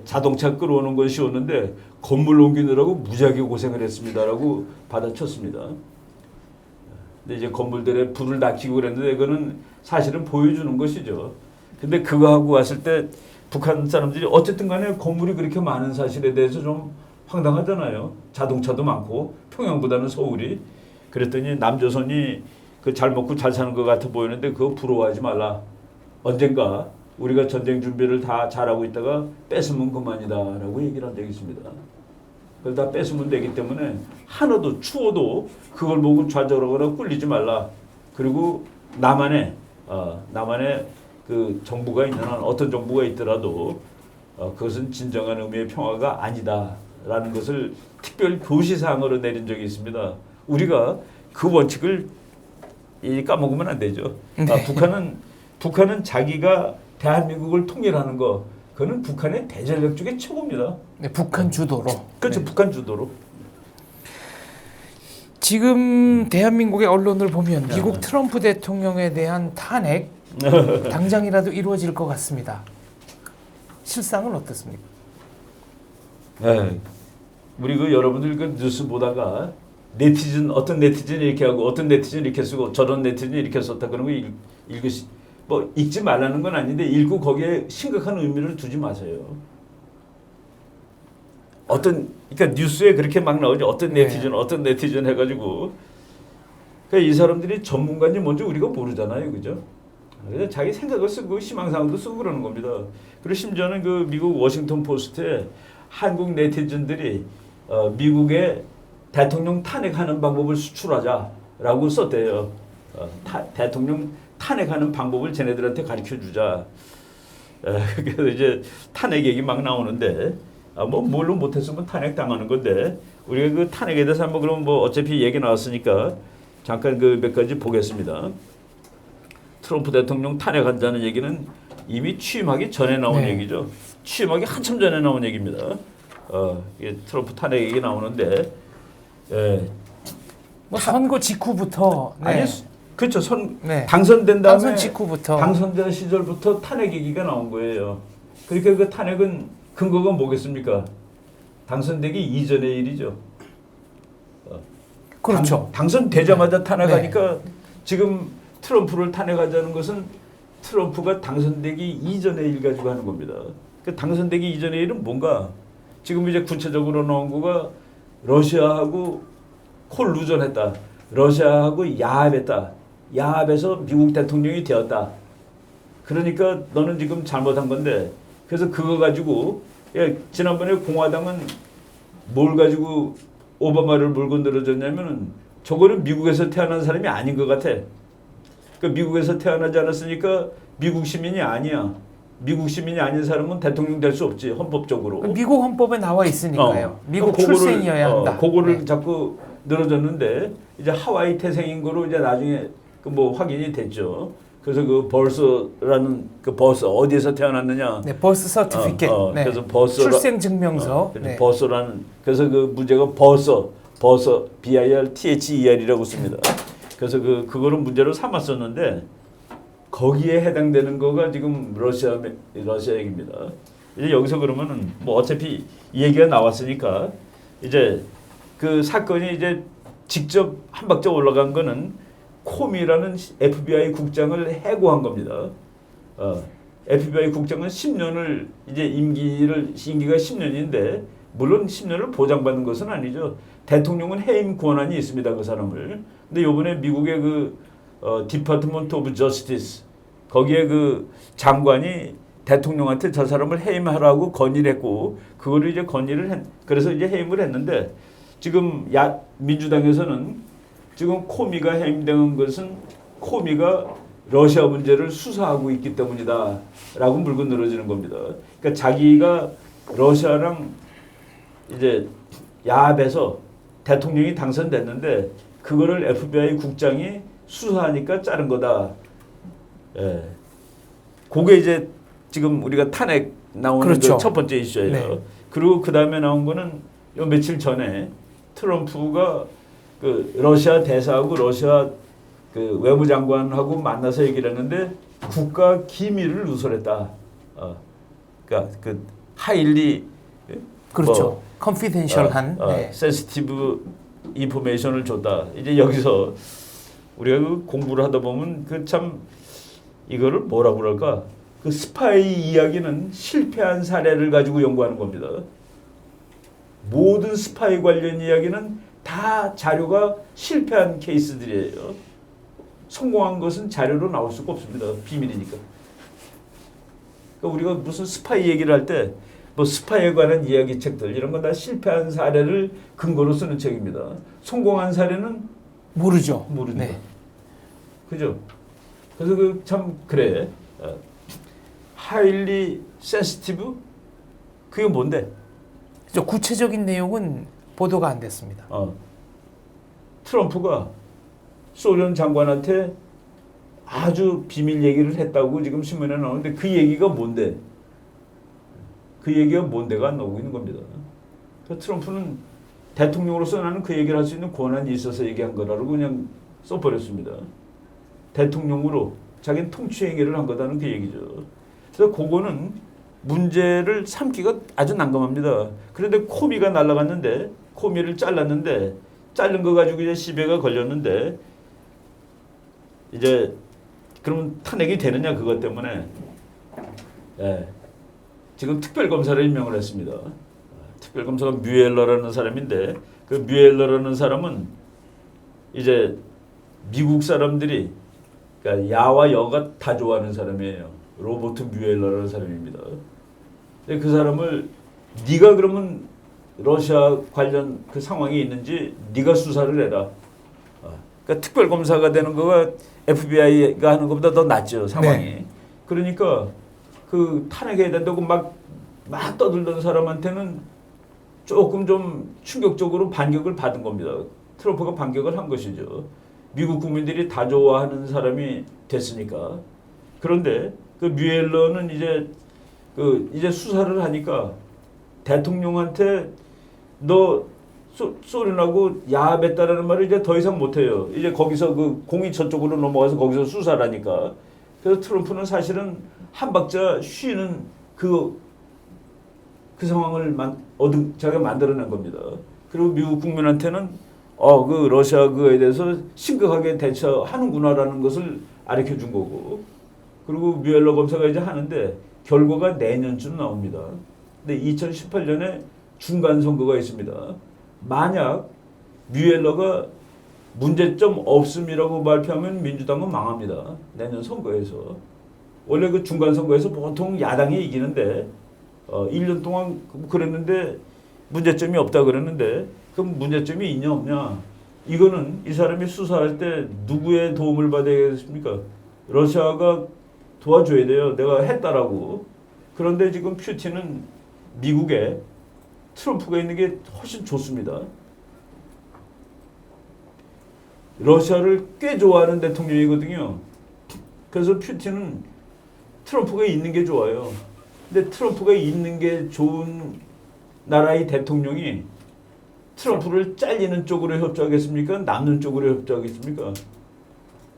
자동차 끌어오는 건 쉬웠는데 건물 옮기느라고 무지하게 고생을 했습니다라고 받아쳤습니다. 근데 이제 건물들에 불을 다 켜고 그랬는데 그거는 사실은 보여주는 것이죠. 근데 그거 하고 왔을 때 북한 사람들이 어쨌든 간에 건물이 그렇게 많은 사실에 대해서 좀 황당하잖아요. 자동차도 많고 평양보다는 서울이. 그랬더니 남조선이 그 잘 먹고 잘 사는 것 같아 보이는데 그거 부러워하지 말라. 언젠가 우리가 전쟁 준비를 다 잘하고 있다가 뺏으면 그만이다라고 얘기를 한 적이 있습니다. 그걸 다 뺏으면 되기 때문에 하나도 추워도 그걸 보고 좌절하거나 꿀리지 말라. 그리고 남한에 그 정부가 있는 한 어떤 정부가 있더라도 그것은 진정한 의미의 평화가 아니다라는 것을 특별 교시사항으로 내린 적이 있습니다. 우리가 그 원칙을 까먹으면 안 되죠. 네. 북한은 자기가 대한민국을 통일하는 거 그거는 북한의 대전력 중에 최고입니다. 네, 북한 주도로. 그렇죠. 네. 북한 주도로. 지금 대한민국의 언론을 보면 미국 트럼프 대통령에 대한 탄핵 당장이라도 이루어질 것 같습니다. 실상은 어떻습니까? 네. 우리 그 여러분들 그 뉴스 보다가 어떤 네티즌이 이렇게 하고 어떤 네티즌이 이렇게 쓰고 저런 네티즌이 이렇게 썼다 그런 거 읽지 말라는 건 아닌데 읽고 거기에 심각한 의미를 두지 마세요. 그러니까 뉴스에 그렇게 막 나오죠. 어떤 네티즌 해가지고. 그러니까 이 사람들이 전문가인지 뭔지 우리가 모르잖아요, 그죠? 그래서 자기 생각을 쓰고 희망사항도 쓰고 그러는 겁니다. 그리고 심지어는 그 미국 워싱턴 포스트에 한국 네티즌들이 미국의 대통령 탄핵하는 방법을 수출하자라고 썼대요. 대통령 탄핵하는 방법을 쟤네들한테 가르쳐 주자. 그래서 이제 탄핵 얘기 막 나오는데 뭘로 못했으면 탄핵 당하는 건데 우리가 그 탄핵에 대해서 한번 그럼 뭐 어차피 얘기 나왔으니까 잠깐 그 몇 가지 보겠습니다. 트럼프 대통령 탄핵한다는 얘기는 이미 취임하기 전에 나온 얘기죠. 취임하기 한참 전에 나온 얘기입니다. 이게 트럼프 탄핵 얘기 나오는데 뭐 선거 직후부터 아니 그렇죠. 당선된 다음에 당선 직후부터 당선된 시절부터 탄핵 얘기가 나온 거예요. 그러니까 그 탄핵은 근거가 뭐겠습니까? 당선되기 이전의 일이죠. 그렇죠. 당선되자마자 탄핵하니까 지금 트럼프를 탄핵하자는 것은 트럼프가 당선되기 이전의 일 가지고 하는 겁니다. 그 당선되기 이전의 일은 뭔가 지금 이제 구체적으로 나온 거가 러시아하고 콜루전했다. 러시아하고 야합했다. 야합해서 미국 대통령이 되었다. 그러니까 너는 지금 잘못한 건데 그래서 그거 가지고 지난번에 공화당은 뭘 가지고 오바마를 물고 늘어졌냐면은 저거는 미국에서 태어난 사람이 아닌 것 같아. 그러니까 미국에서 태어나지 않았으니까 미국 시민이 아니야. 미국 시민이 아닌 사람은 대통령 될 수 없지 헌법적으로. 미국 헌법에 나와 있으니까요. 미국 그거를, 출생이어야 한다. 그거를 네. 자꾸 늘어졌는데 이제 하와이 태생인 거로 이제 나중에 그 뭐 확인이 됐죠. 그래서 그 버스라는 그 버스 어디에서 태어났느냐. 네, 버스 서티피켓. 네. 그래서 버스 출생 증명서. 네. 버스라는 그래서 그 문제가 버스 BIRTHER이라고 씁니다. 그래서 그거를 문제로 삼았었는데 거기에 해당되는 거가 지금 러시아 얘기입니다. 이제 여기서 그러면은 뭐 어차피 이 얘기가 나왔으니까 이제 그 사건이 이제 직접 한 박자 올라간 거는 코미라는 FBI 국장을 해고한 겁니다. FBI 국장은 10년을 이제 임기가 10년인데 물론 10년을 보장받는 것은 아니죠. 대통령은 해임 권한이 있습니다. 그 사람을. 근데 이번에 미국의 디파트먼트 오브 저스티스 거기에 그 장관이 대통령한테 저 사람을 해임하라고 건의를 했고 그거를 이제 그래서 이제 해임을 했는데 지금 민주당에서는 지금 코미가 해임된 것은 코미가 러시아 문제를 수사하고 있기 때문이다라고 물고 늘어지는 겁니다. 그러니까 자기가 러시아랑 이제 야합해서 대통령이 당선됐는데 그거를 FBI 국장이 수사하니까 자른 거다. 예. 그게 이제 지금 우리가 탄핵 나오는 그렇죠. 첫 번째 이슈예요. 네. 그리고 그 다음에 나온 거는 요 며칠 전에 트럼프가 그 러시아 대사하고 러시아 그 외무장관하고 만나서 얘기를 했는데 국가 기밀을 누설했다. 그러니까 그 하일리 그렇죠. 컨피덴셜한 센시티브 인포메이션을 줬다. 이제 여기서 우리가 그 공부를 하다 보면 그 참 이거를 뭐라고 그럴까? 그 스파이 이야기는 실패한 사례를 가지고 연구하는 겁니다. 모든 스파이 관련 이야기는 다 자료가 실패한 케이스들이에요. 성공한 것은 자료로 나올 수가 없습니다. 비밀이니까. 그러니까 우리가 무슨 스파이 얘기를 할 때 뭐 스파이에 관한 이야기 책들 이런 건 다 실패한 사례를 근거로 쓰는 책입니다. 성공한 사례는 모르죠. 모릅니다. 네. 그죠? 그래서 그 참 그래. 하일리 센시티브 그게 뭔데? 그렇죠. 구체적인 내용은 보도가 안 됐습니다. 트럼프가 소련 장관한테 아주 비밀 얘기를 했다고 지금 신문에 나오는데 그 얘기가 뭔데? 그 얘기가 뭔데가 안 나오고 있는 겁니다. 그래서 트럼프는 대통령으로서 나는 그 얘기를 할 수 있는 권한이 있어서 얘기한 거라고 그냥 써버렸습니다. 대통령으로 자기는 통치행위를 한 거다는 그 얘기죠. 그래서 그거는 문제를 삼기가 아주 난감합니다. 그런데 코미가 날아갔는데 코미를 잘랐는데 자른 거 가지고 이제 시비가 걸렸는데 이제 그럼 탄핵이 되느냐 그것 때문에 지금 특별검사를 임명을 했습니다. 특별검사가 뮤엘러라는 사람인데 그 뮤엘러라는 사람은 이제 미국 사람들이 그러니까 야와 여가 다 좋아하는 사람이에요. 로버트 뮤엘러라는 사람입니다. 그 사람을 네가 그러면 러시아 관련 그 상황이 있는지 네가 수사를 해라. 그러니까 특별검사가 되는 거가 FBI가 하는 것보다 더 낫죠 상황이. 네. 그러니까 그 탄핵해야 된다고 막 떠들던 사람한테는 조금 좀 충격적으로 반격을 받은 겁니다. 트럼프가 반격을 한 것이죠. 미국 국민들이 다 좋아하는 사람이 됐으니까. 그런데 그 뮤엘러는 이제 수사를 하니까 대통령한테 너 소련하고 야합했다라는 말을 이제 더 이상 못해요. 이제 거기서 그 공이 저쪽으로 넘어가서 거기서 수사를 하니까. 그래서 트럼프는 사실은 한 박자 쉬는 그 상황을 자기가 만들어낸 겁니다. 그리고 미국 국민한테는 그 러시아 그에 대해서 심각하게 대처하는구나라는 것을 알려 준 거고. 그리고 뮤엘러 검사가 이제 하는데 결과가 내년쯤 나옵니다. 근데 2018년에 중간 선거가 있습니다. 만약 뮤엘러가 문제점 없음이라고 발표하면 민주당은 망합니다. 내년 선거에서. 원래 그 중간 선거에서 보통 야당이 이기는데 1년 동안 그랬는데 문제점이 없다 그랬는데 그럼 문제점이 있냐 없냐? 이거는 이 사람이 수사할 때 누구의 도움을 받아야겠습니까? 러시아가 도와줘야 돼요. 내가 했다라고. 그런데 지금 푸틴은 미국에 트럼프가 있는 게 훨씬 좋습니다. 러시아를 꽤 좋아하는 대통령이거든요. 그래서 푸틴은 트럼프가 있는 게 좋아요. 근데 트럼프가 있는 게 좋은 나라의 대통령이 트럼프를 잘리는 쪽으로 협조하겠습니까? 남는 쪽으로 협조하겠습니까?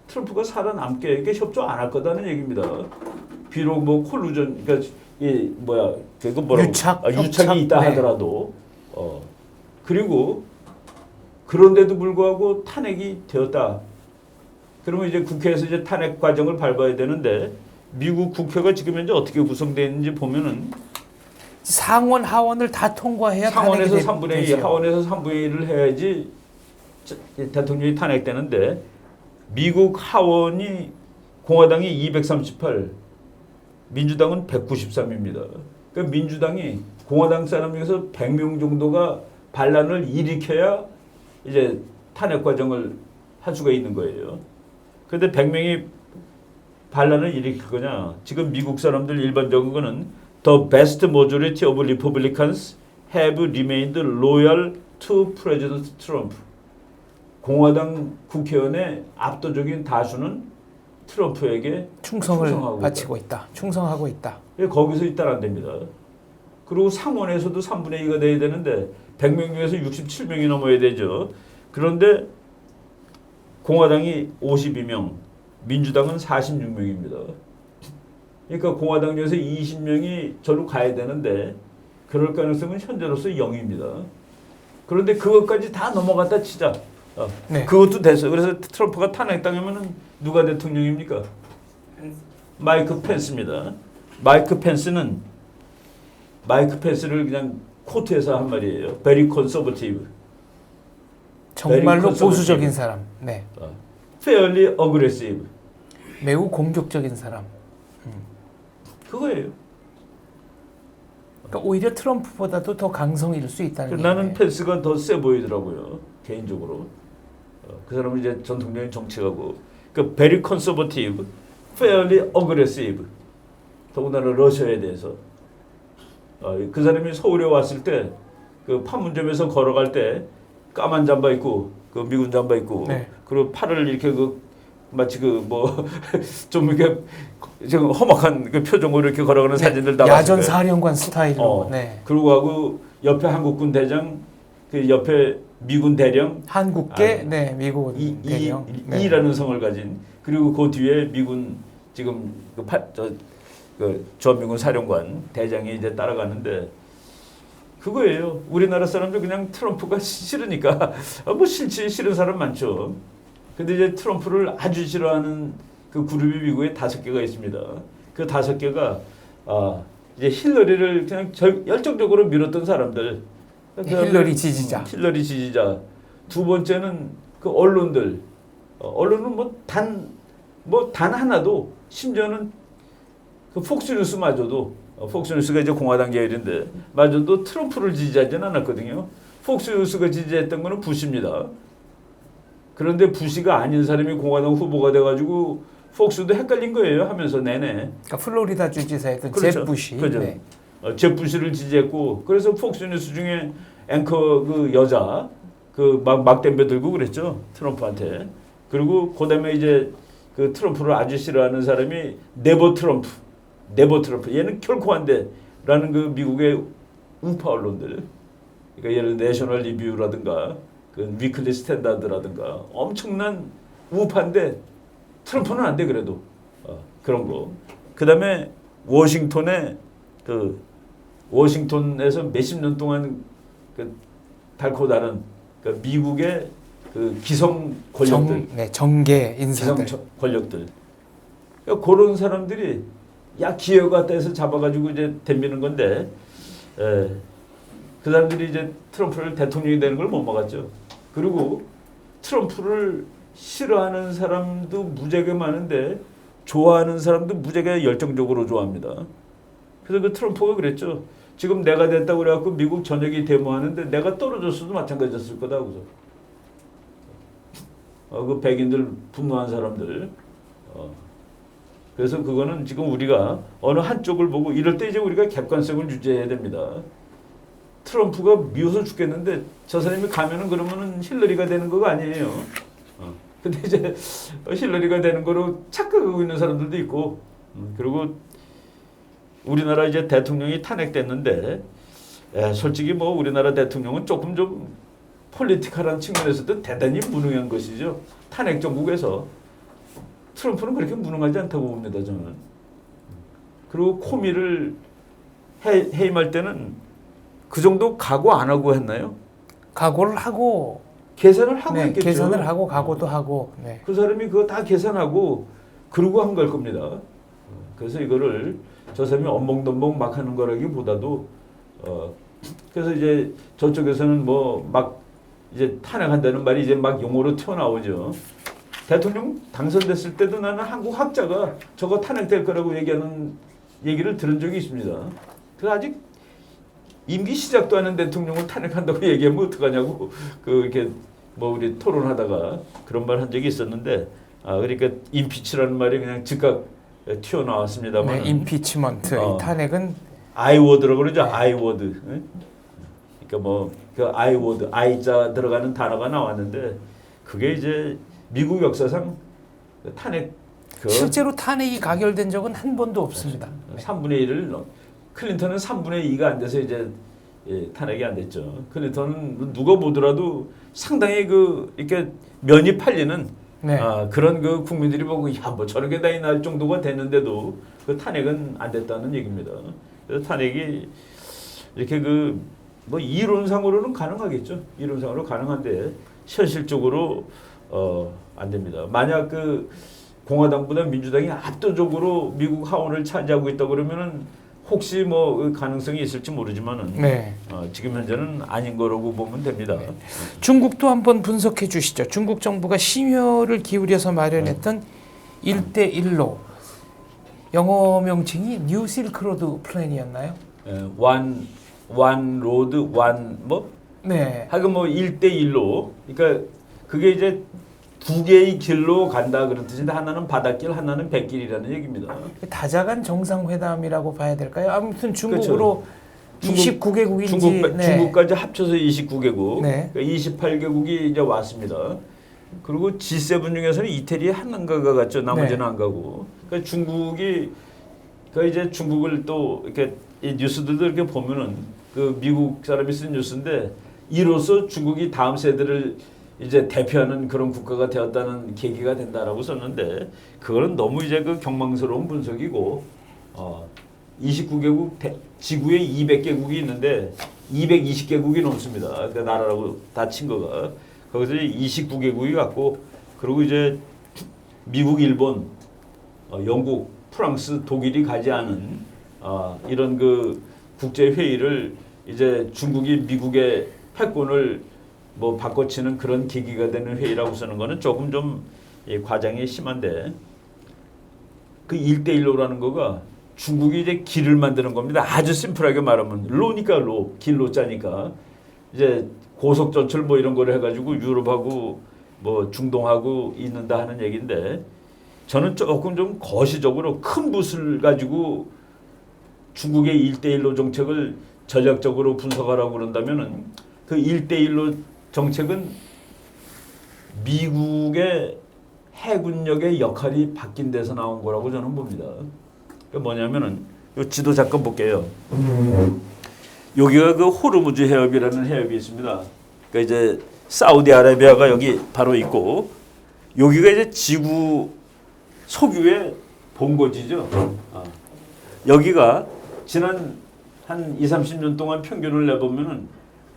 트럼프가 살아남게 이게 협조 안 할 거다는 얘기입니다. 비록 뭐 콜루전, 그러니까 이 뭐야, 그거 뭐라고? 유착이 있다 하더라도, 그리고 그런데도 불구하고 탄핵이 되었다. 그러면 이제 국회에서 이제 탄핵 과정을 밟아야 되는데 미국 국회가 지금 현재 어떻게 구성되어 있는지 보면은 상원 하원을 다 통과해야 상원에서 탄핵이 3분의 2, 되죠. 하원에서 3분의 1을 해야지 대통령이 탄핵되는데 미국 하원이 공화당이 238, 민주당은 193입니다. 그러니까 민주당이 공화당 사람 중에서 100명 정도가 반란을 일으켜야 이제 탄핵 과정을 할 수가 있는 거예요. 그런데 100명이 반란을 일으킬 거냐? 지금 미국 사람들 일반적인 거는 The vast majority of Republicans have remained loyal to President Trump. 공화당 국회의원의 압도적인 다수는 트럼프에게 충성을 바치고 있다. 충성하고 있다. 거기서 있다는 안 됩니다. 그리고 상원에서도 3분의 2가 돼야 되는데 100명 중에서 67명이 넘어야 되죠. 그런데 공화당이 52명, 민주당은 46명입니다. 그러니까 공화당 중에서 20명이 저로 가야 되는데 그럴 가능성은 현재로서 0입니다. 그런데 그것까지 다 넘어갔다 치자. 네. 그것도 됐어요. 그래서 트럼프가 탄핵당하면 누가 대통령입니까? 마이크 펜스입니다. 마이크 펜스를 그냥 코트에서 한 말이에요. Very conservative. 정말로 보수적인 사람. 네. Fairly aggressive. 매우 공격적인 사람. 그거예요. 그러니까 오히려 트럼프보다도 더 강성일 수 있다는 나는 얘기예요. 펜스가 더 세 보이더라고요. 개인적으로. 그 사람은 이제 전통적인 정치가고. 그 very conservative, fairly aggressive. 더군다나 러시아에 대해서. 그 사람이 서울에 왔을 때 그 판문점에서 걸어갈 때 까만 잠바 입고 그 미군 잠바 입고 네. 그리고 팔을 이렇게 마치 뭐 좀 이렇게 지금 험악한 그 표정으로 이렇게 걸어가는 네. 사진들 다 야전 봤을 거예요. 사령관 스타일로. 네. 그러고 하고 옆에 한국군 대장, 그 옆에 미군 대령, 한국계, 네, 미군 대령. 네. 이라는 성을 가진, 그리고 그 뒤에 미군 지금 그 주한미군 사령관 대장이 이제 따라가는데 그거예요. 우리나라 사람들 그냥 트럼프가 싫으니까 뭐 싫은 사람 많죠. 근데 이제 트럼프를 아주 싫어하는 그 그룹이 미국에 5개가 있습니다. 그 5개가 이제 힐러리를 그냥 열정적으로 밀었던 사람들. 힐러리 지지자. 힐러리 지지자. 두 번째는 그 언론들. 언론은 단 하나도, 심지어는 그 폭스뉴스마저도, 폭스뉴스가 이제 공화당 계열인데 마저도 트럼프를 지지하지는 않았거든요. 폭스뉴스가 지지했던 거는 부시입니다. 그런데 부시가 아닌 사람이 공화당 후보가 돼가지고 폭스도 헷갈린 거예요. 하면서 내내. 그러니까 플로리다 주지사였던 그렇죠. 잽 부시. 그렇죠. 네. 잽 부시를 지지했고, 그래서 폭스뉴스 중에 앵커 그 여자 막 댐벼 들고 그랬죠. 트럼프한테. 그리고 그다음에 이제 그 트럼프를 아주 싫어하는 사람이 네버 트럼프. 얘는 결코 안 돼라는 그 미국의 우파 언론들. 그러니까 예를 들어 내셔널 리뷰라든가 그 위클리 스탠다드라든가 엄청난 우파인데 트럼프는 안 돼 그래도. 그런 거. 그다음에 워싱턴에서 몇십 년 동안 그 달고 다른 그 미국의 그 기성 권력들, 정계 인사들, 기성 권력들. 그러니까 그런 사람들이 기회가 왔다 해서 잡아가지고 이제 덤비는 건데, 그 사람들이 이제 트럼프를 대통령이 되는 걸 못 막았죠. 그리고 트럼프를 싫어하는 사람도 무지하게 많은데 좋아하는 사람도 무지하게 열정적으로 좋아합니다. 그래서 그 트럼프가 그랬죠. 지금 내가 됐다고 그래갖고 미국 전역이 데모하는데 내가 떨어졌어도 마찬가지였을 거다. 그래서 그 백인들 분노한 사람들. 그래서 그거는 지금 우리가 어느 한쪽을 보고 이럴 때 이제 우리가 객관성을 유지해야 됩니다. 트럼프가 미워서 죽겠는데 저 사람이 가면은 그러면은 힐러리가 되는 거가 아니에요. 근데 이제 힐러리가 되는 거로 착각하고 있는 사람들도 있고, 그리고 우리나라 이제 대통령이 탄핵됐는데, 솔직히 뭐 우리나라 대통령은 조금 좀 폴리티컬한 측면에서도 대단히 무능한 것이죠. 탄핵 정국에서 트럼프는 그렇게 무능하지 않다고 봅니다, 저는. 그리고 코미를 해임할 때는 그 정도 각오 안 하고 했나요? 각오를 하고 계산을 하고 네, 했겠죠. 계산을 하고 각오도 하고. 네. 그 사람이 그거 다 계산하고 그러고 한 걸 겁니다. 그래서 이거를 저 사람이 엄멍덤벙 막 하는 거라기보다도 그래서 이제 저쪽에서는 뭐 막 이제 탄핵한다는 말이 이제 막 용어로 튀어나오죠. 대통령 당선됐을 때도 나는 한국 학자가 저거 탄핵될 거라고 얘기하는 얘기를 들은 적이 있습니다. 그 아직 임기 시작도 하는 대통령을 탄핵한다고 얘기하면 어떡하냐고 이렇게 뭐 우리 토론하다가 그런 말 한 적이 있었는데, 그러니까 임피치라는 말이 그냥 즉각 튀어나왔습니다만. 네, 임피치먼트, 이 탄핵은 아이워드라고 그러죠. 아이워드. 그러니까 뭐 그 아이워드, 아이자 들어가는 단어가 나왔는데 그게 이제 미국 역사상 탄핵 실제로 탄핵이 가결된 적은 한 번도 없습니다. 3분의 1을 클린턴은 3분의 2가 안 돼서 이제 탄핵이 안 됐죠. 클린턴은 누가 보더라도 상당히 이렇게 면이 팔리는 네. 그런 그 국민들이 보고 뭐 저런 게 다이 날 정도가 됐는데도 그 탄핵은 안 됐다는 얘기입니다. 그래서 탄핵이 이렇게 뭐 이론상으로는 가능하겠죠. 이론상으로 가능한데 현실적으로 안 됩니다. 만약 공화당보다 민주당이 압도적으로 미국 하원을 차지하고 있다 그러면은 혹시 뭐 그 가능성이 있을지 모르지만은 네. 지금 현재는 아닌 거라고 보면 됩니다. 네. 중국도 한번 분석해 주시죠. 중국 정부가 심혈을 기울여서 마련했던 1대1로 영어 명칭이 뉴 실크로드 플랜이었나요? 원 로드 뭐? 네. 하여간 뭐 1대1로, 그러니까 그게 이제 두 개의 길로 간다 그런 뜻인데 하나는 바닷길, 하나는 백길이라는 얘기입니다. 다자간 정상회담이라고 봐야 될까요? 아무튼 중국으로 그렇죠. 29개국인지 중국까지 합쳐서 29개국, 네. 그러니까 28개국이 이제 왔습니다. 그리고 G7 중에서는 이태리 한나라가 갔죠. 나머지는 네. 안 가고. 그러니까 이제 중국을 또 이렇게 이 뉴스들도 이렇게 보면은 미국 사람이 쓴 뉴스인데, 이로써 중국이 다음 세대를 이제 대표하는 그런 국가가 되었다는 계기가 된다라고 썼는데, 그거는 너무 이제 경망스러운 분석이고, 29개국 지구에 200개국이 있는데 220개국이 넘습니다. 그 나라라고 다 친 거가. 거기서 29개국이 갖고, 그리고 이제 미국, 일본, 영국, 프랑스, 독일이 가지 않은 이런 국제 회의를 이제 중국이 미국의 패권을 뭐 바꿔치는 그런 계기가 되는 회의라고 쓰는 거는 조금 좀 과장이 심한데, 그 1대1로라는 거가 중국이 이제 길을 만드는 겁니다. 아주 심플하게 말하면 로니까 길로 짜니까 이제 고속전철 뭐 이런 거를 해가지고 유럽하고 뭐 중동하고 있는다 하는 얘기인데, 저는 조금 좀 거시적으로 큰 붓을 가지고 중국의 1대1로 정책을 전략적으로 분석하라고 그런다면은 그 1대1로 정책은 미국의 해군력의 역할이 바뀐 데서 나온 거라고 저는 봅니다. 그게 뭐냐면은 이 지도 잠깐 볼게요. 여기가 호르무즈 해협이라는 해협이 있습니다. 그러니까 이제 사우디아라비아가 여기 바로 있고, 여기가 이제 지구 석유의 본거지죠. 여기가 지난 한 20-30년 동안 평균을 내보면은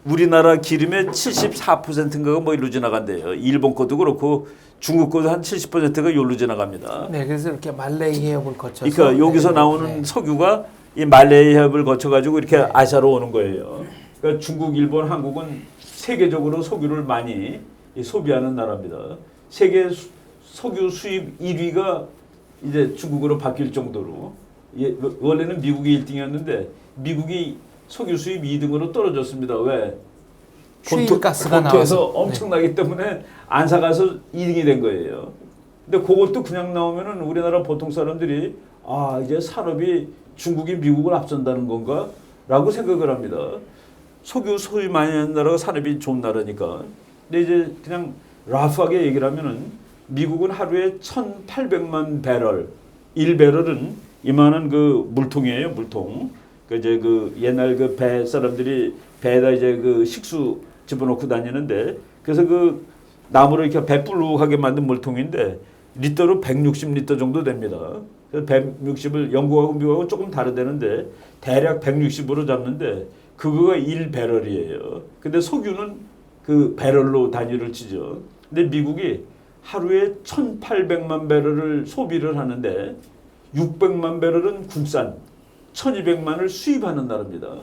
우리나라 기름의 74%인가가 뭐 이리로 지나간대요. 일본 것도 그렇고 중국 것도 한 70%가 여기로 지나갑니다. 네, 그래서 이렇게 말레이 해협을 거쳐서. 그러니까 여기서 나오는 석유가 이 말레이 해협을 거쳐가지고 이렇게 아시아로 오는 거예요. 그러니까 중국, 일본, 한국은 세계적으로 석유를 많이 소비하는 나라입니다. 세계 석유 수입 1위가 이제 중국으로 바뀔 정도로, 원래는 미국이 1등이었는데 미국이 석유 수입 2등으로 떨어졌습니다. 왜? 슈일가스가 본토에서 나와서. 엄청나기 때문에 안 사가서 2등이 된 거예요. 근데 그것도 그냥 나오면은 우리나라 보통 사람들이 아 이제 산업이 중국이 미국을 앞선다는 건가? 라고 생각을 합니다. 석유 소유 많이 하는 나라가 산업이 좋은 나라니까. 근데 이제 그냥 라프하게 얘기를 하면은 미국은 하루에 1,800만 배럴, 1배럴은 이만한 그 물통이에요, 물통. 그 이제 그 옛날 그 배 사람들이 배에다 이제 그 식수 집어넣고 다니는데 그래서 그 나무로 이렇게 배불룩하게 만든 물통인데 리터로 160리터 정도 됩니다. 그래서 160을 영국하고 미국하고 조금 다르다는데 대략 160으로 잡는데 그거가 1배럴이에요. 근데 석유는 그 배럴로 단위를 치죠. 근데 미국이 하루에 1,800만 배럴을 소비를 하는데 600만 배럴은 국산, 1,200만을 수입하는 나라입니다.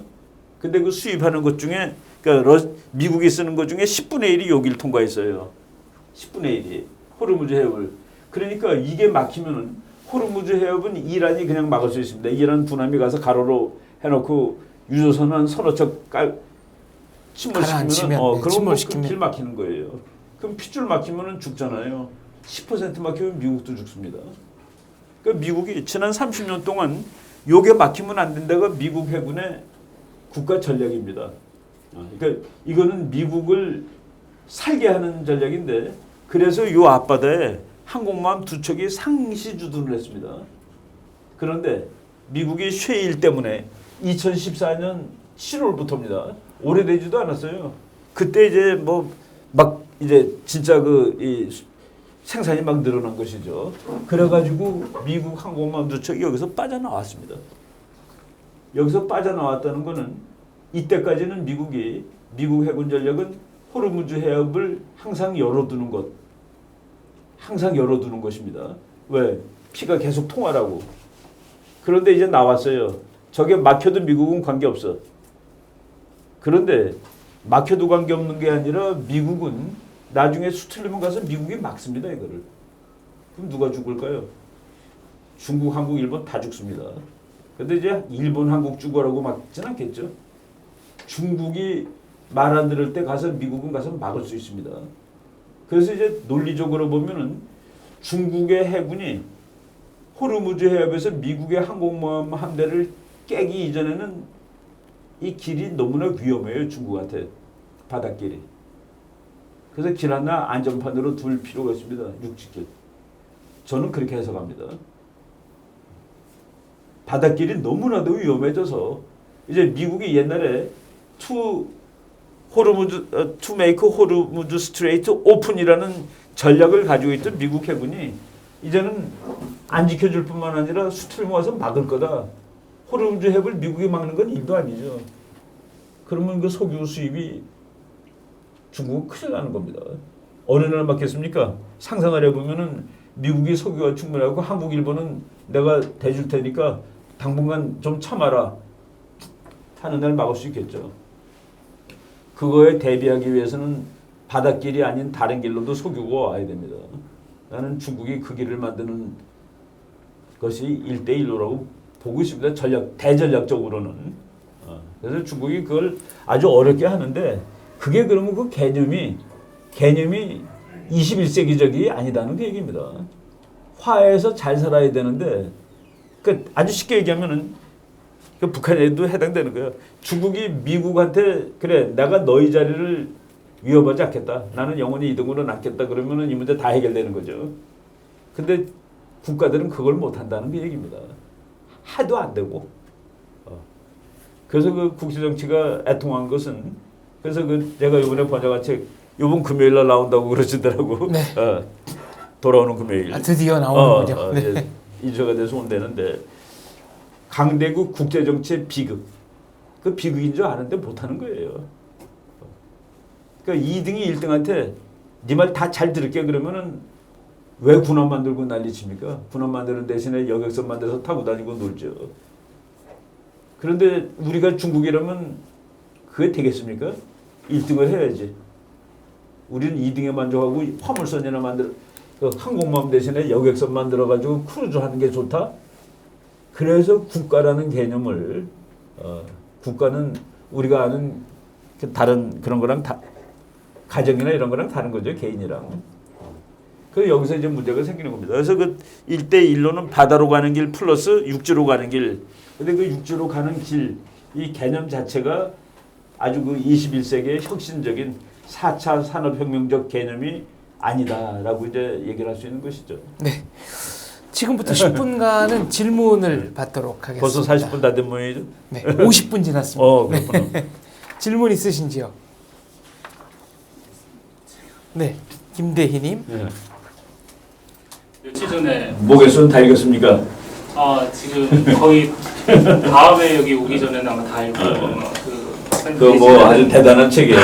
근데 그 수입하는 것 중에 그러니까 미국이 쓰는 것 중에 10분의 1이 여기를 통과했어요. 10분의 1이 호르무즈 해협을. 그러니까 이게 막히면은 호르무즈 해협은 이란이 그냥 막을 수 있습니다. 이란 군함이 가서 가로로 해놓고 유조선 한 서너 척 침몰시키면은 그러면 길 막히는 거예요. 그럼 핏줄 막히면은 죽잖아요. 10% 막히면 미국도 죽습니다. 그러니까 미국이 지난 30년 동안 요게 막히면 안 된다가 미국 해군의 국가 전략입니다. 그러니까 이거는 미국을 살게 하는 전략인데 그래서 요 앞바다에 항공모함 2척이 상시 주둔을 했습니다. 그런데 미국이 쉐일 때문에 2014년 7월부터입니다. 오래되지도 않았어요. 그때 이제 뭐 막 이제 진짜 이 생산이 막 늘어난 것이죠. 그래가지고 미국 항공모함 2척이 여기서 빠져나왔습니다. 여기서 빠져나왔다는 거는 이때까지는 미국 해군 전략은 호르무즈 해협을 항상 열어두는 것. 항상 열어두는 것입니다. 왜? 피가 계속 통하라고. 그런데 이제 나왔어요. 저게 막혀도 미국은 관계없어. 그런데 막혀도 관계없는 게 아니라 미국은 나중에 수틀리면 가서 미국이 막습니다. 이거를. 그럼 누가 죽을까요? 중국, 한국, 일본 다 죽습니다. 그런데 이제 일본, 한국 죽어라고 막진 않겠죠. 중국이 말 안 들을 때 가서 미국은 가서 막을 수 있습니다. 그래서 이제 논리적으로 보면은 중국의 해군이 호르무즈 해협에서 미국의 항공모함 함대를 깨기 이전에는 이 길이 너무나 위험해요. 중국한테 바닷길이. 그래서 길 하나 안전판으로 둘 필요가 있습니다. 육지길. 저는 그렇게 해석합니다. 바닷길이 너무나도 위험해져서 이제 미국이 옛날에 to make 호르무즈 스트레이트 오픈이라는 전략을 가지고 있던 미국 해군이 이제는 안 지켜줄 뿐만 아니라 수틀 모아서 막을 거다. 호르무즈 해협을 미국이 막는 건 일도 아니죠. 그러면 그 석유 수입이 중국은 큰일 나는 겁니다. 어느 날 막겠습니까? 상상을 해보면은 미국이 석유가 충분하고 한국, 일본은 내가 대줄 테니까 당분간 좀 참아라 하는 날 막을 수 있겠죠. 그거에 대비하기 위해서는 바닷길이 아닌 다른 길로도 석유가 와야 됩니다. 나는 중국이 그 길을 만드는 것이 1대1로라고 보고 있습니다. 대전략적으로는. 그래서 중국이 그걸 아주 어렵게 하는데 그게 그러면 그 개념이 21세기적이 아니다는 그 얘기입니다. 화해해서 잘 살아야 되는데 그 아주 쉽게 얘기하면은 그 북한에도 해당되는 거예요. 중국이 미국한테 그래 내가 너희 자리를 위협하지 않겠다. 나는 영원히 2등으로 남겠다. 그러면은 이 문제 다 해결되는 거죠. 근데 국가들은 그걸 못 한다는 그 얘기입니다. 해도 안 되고. 그래서 그 국제 정치가 애통한 것은 그래서 그 제가 이번에 번역한 책 이번 금요일 날 나온다고 그러시더라고. 네. 돌아오는 금요일. 드디어 나오는군요. 네. 이주가 돼서 온다는데 강대국 국제 정치의 비극. 그 비극인 줄 아는데 못 하는 거예요. 그러니까 2등이 1등한테 네 말 다 잘 들을게 그러면은 왜 군함 만들고 난리칩니까? 군함 만드는 대신에 여객선 만들어서 타고 다니고 놀죠. 그런데 우리가 중국이라면 그게 되겠습니까? 1등을 해야지. 우리는 2등에 만족하고 화물선이나 만들어 그 항공모함 대신에 여객선 만들어가지고 크루즈 하는 게 좋다? 그래서 국가라는 개념을 국가는 우리가 아는 다른 그런 거랑 가정이나 이런 거랑 다른 거죠. 개인이랑. 그 여기서 이제 문제가 생기는 겁니다. 그래서 그 1대1로는 바다로 가는 길 플러스 육지로 가는 길. 근데 그 육지로 가는 길, 이 개념 자체가 아주 그 21세기의 혁신적인 4차 산업혁명적 개념이 아니다라고 이제 얘기를 할 수 있는 것이죠. 네. 지금부터 10분간은 질문을 받도록 하겠습니다. 벌써 40분 다 된 모양이죠? 네. 50분 지났습니다. 그렇구나. 네. 질문 있으신지요? 네. 김대희님. 네. 며칠 전에 목에 손 다 익었습니까? 지금 거의 다음에 여기 오기 전에는 아마 다 읽고 그 뭐 아주 대단한 책이에요.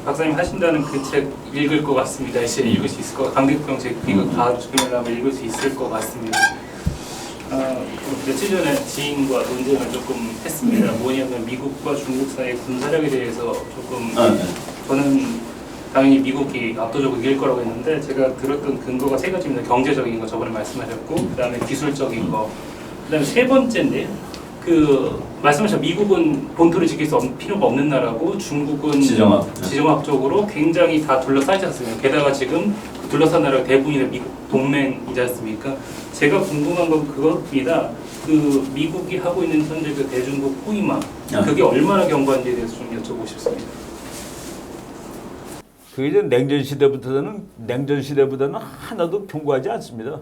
박사님 하신다는 그 책 읽을 것 같습니다. 이제 읽을 수 있을 것 강대병 책 이거 다 주변에 아마 읽을 수 있을 것 같습니다. 며칠 전에 지인과 논쟁을 조금 했습니다. 뭐냐면 미국과 중국 사이의 군사력에 대해서 조금 저는 당연히 미국이 압도적으로 이길 거라고 했는데 제가 들었던 근거가 세 가지입니다. 경제적인 거 저번에 말씀하셨고 그다음에 기술적인 거 그다음에 세 번째인데 말씀하신 미국은 본토를 지킬 수 필요가 없는 나라고 중국은 지정학적으로 굉장히 다 둘러싸이지 않습니까? 게다가 지금 둘러싼 나라가 대부분이 미국 동맹이지 않습니까? 제가 궁금한 건 그겁니다. 그 미국이 하고 있는 현재 그 대중국 포위망 그게 얼마나 경고한지에 대해서 좀 여쭤보고 싶습니다. 그게 이제 냉전 시대보다는 하나도 경고하지 않습니다.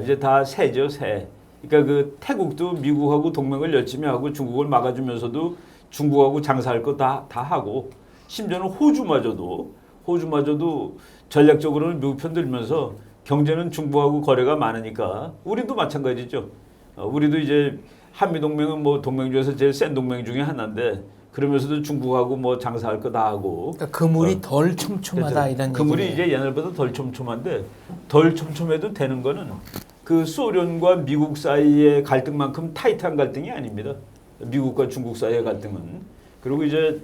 이제 다 새죠, 새. 그러니까 그 태국도 미국하고 동맹을 열심히 하고 중국을 막아주면서도 중국하고 장사할 거 다 하고 심지어는 호주마저도 전략적으로는 미국 편 들면서 경제는 중국하고 거래가 많으니까 우리도 마찬가지죠. 우리도 이제 한미 동맹은 뭐 동맹 중에서 제일 센 동맹 중에 하나인데 그러면서도 중국하고 뭐 장사할 거 다 하고. 그러니까 그물이 덜 촘촘하다 그렇죠. 이런 그물이 얘기네요. 이제 옛날보다 덜 촘촘한데 덜 촘촘해도 되는 거는 그 소련과 미국 사이의 갈등만큼 타이트한 갈등이 아닙니다. 미국과 중국 사이의 갈등은. 그리고 이제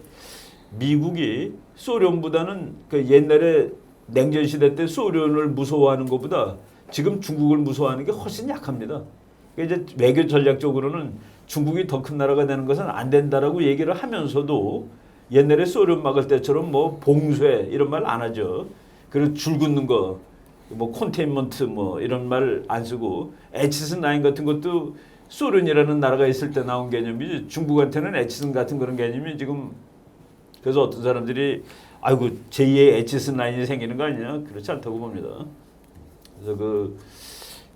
미국이 소련보다는 그 옛날에 냉전 시대 때 소련을 무서워하는 것보다 지금 중국을 무서워하는 게 훨씬 약합니다. 그러니까 이제 외교 전략적으로는 중국이 더 큰 나라가 되는 것은 안 된다라고 얘기를 하면서도 옛날에 소련 막을 때처럼 뭐 봉쇄 이런 말 안 하죠. 그리고 줄 긋는 거, 뭐 콘테인먼트 뭐 이런 말 안 쓰고 에치슨9 같은 것도 소련이라는 나라가 있을 때 나온 개념이지 중국한테는 에치슨 같은 그런 개념이 지금 그래서 어떤 사람들이 아이고 제2의 에치슨9이 생기는 거 아니냐 그렇지 않다고 봅니다. 그래서 그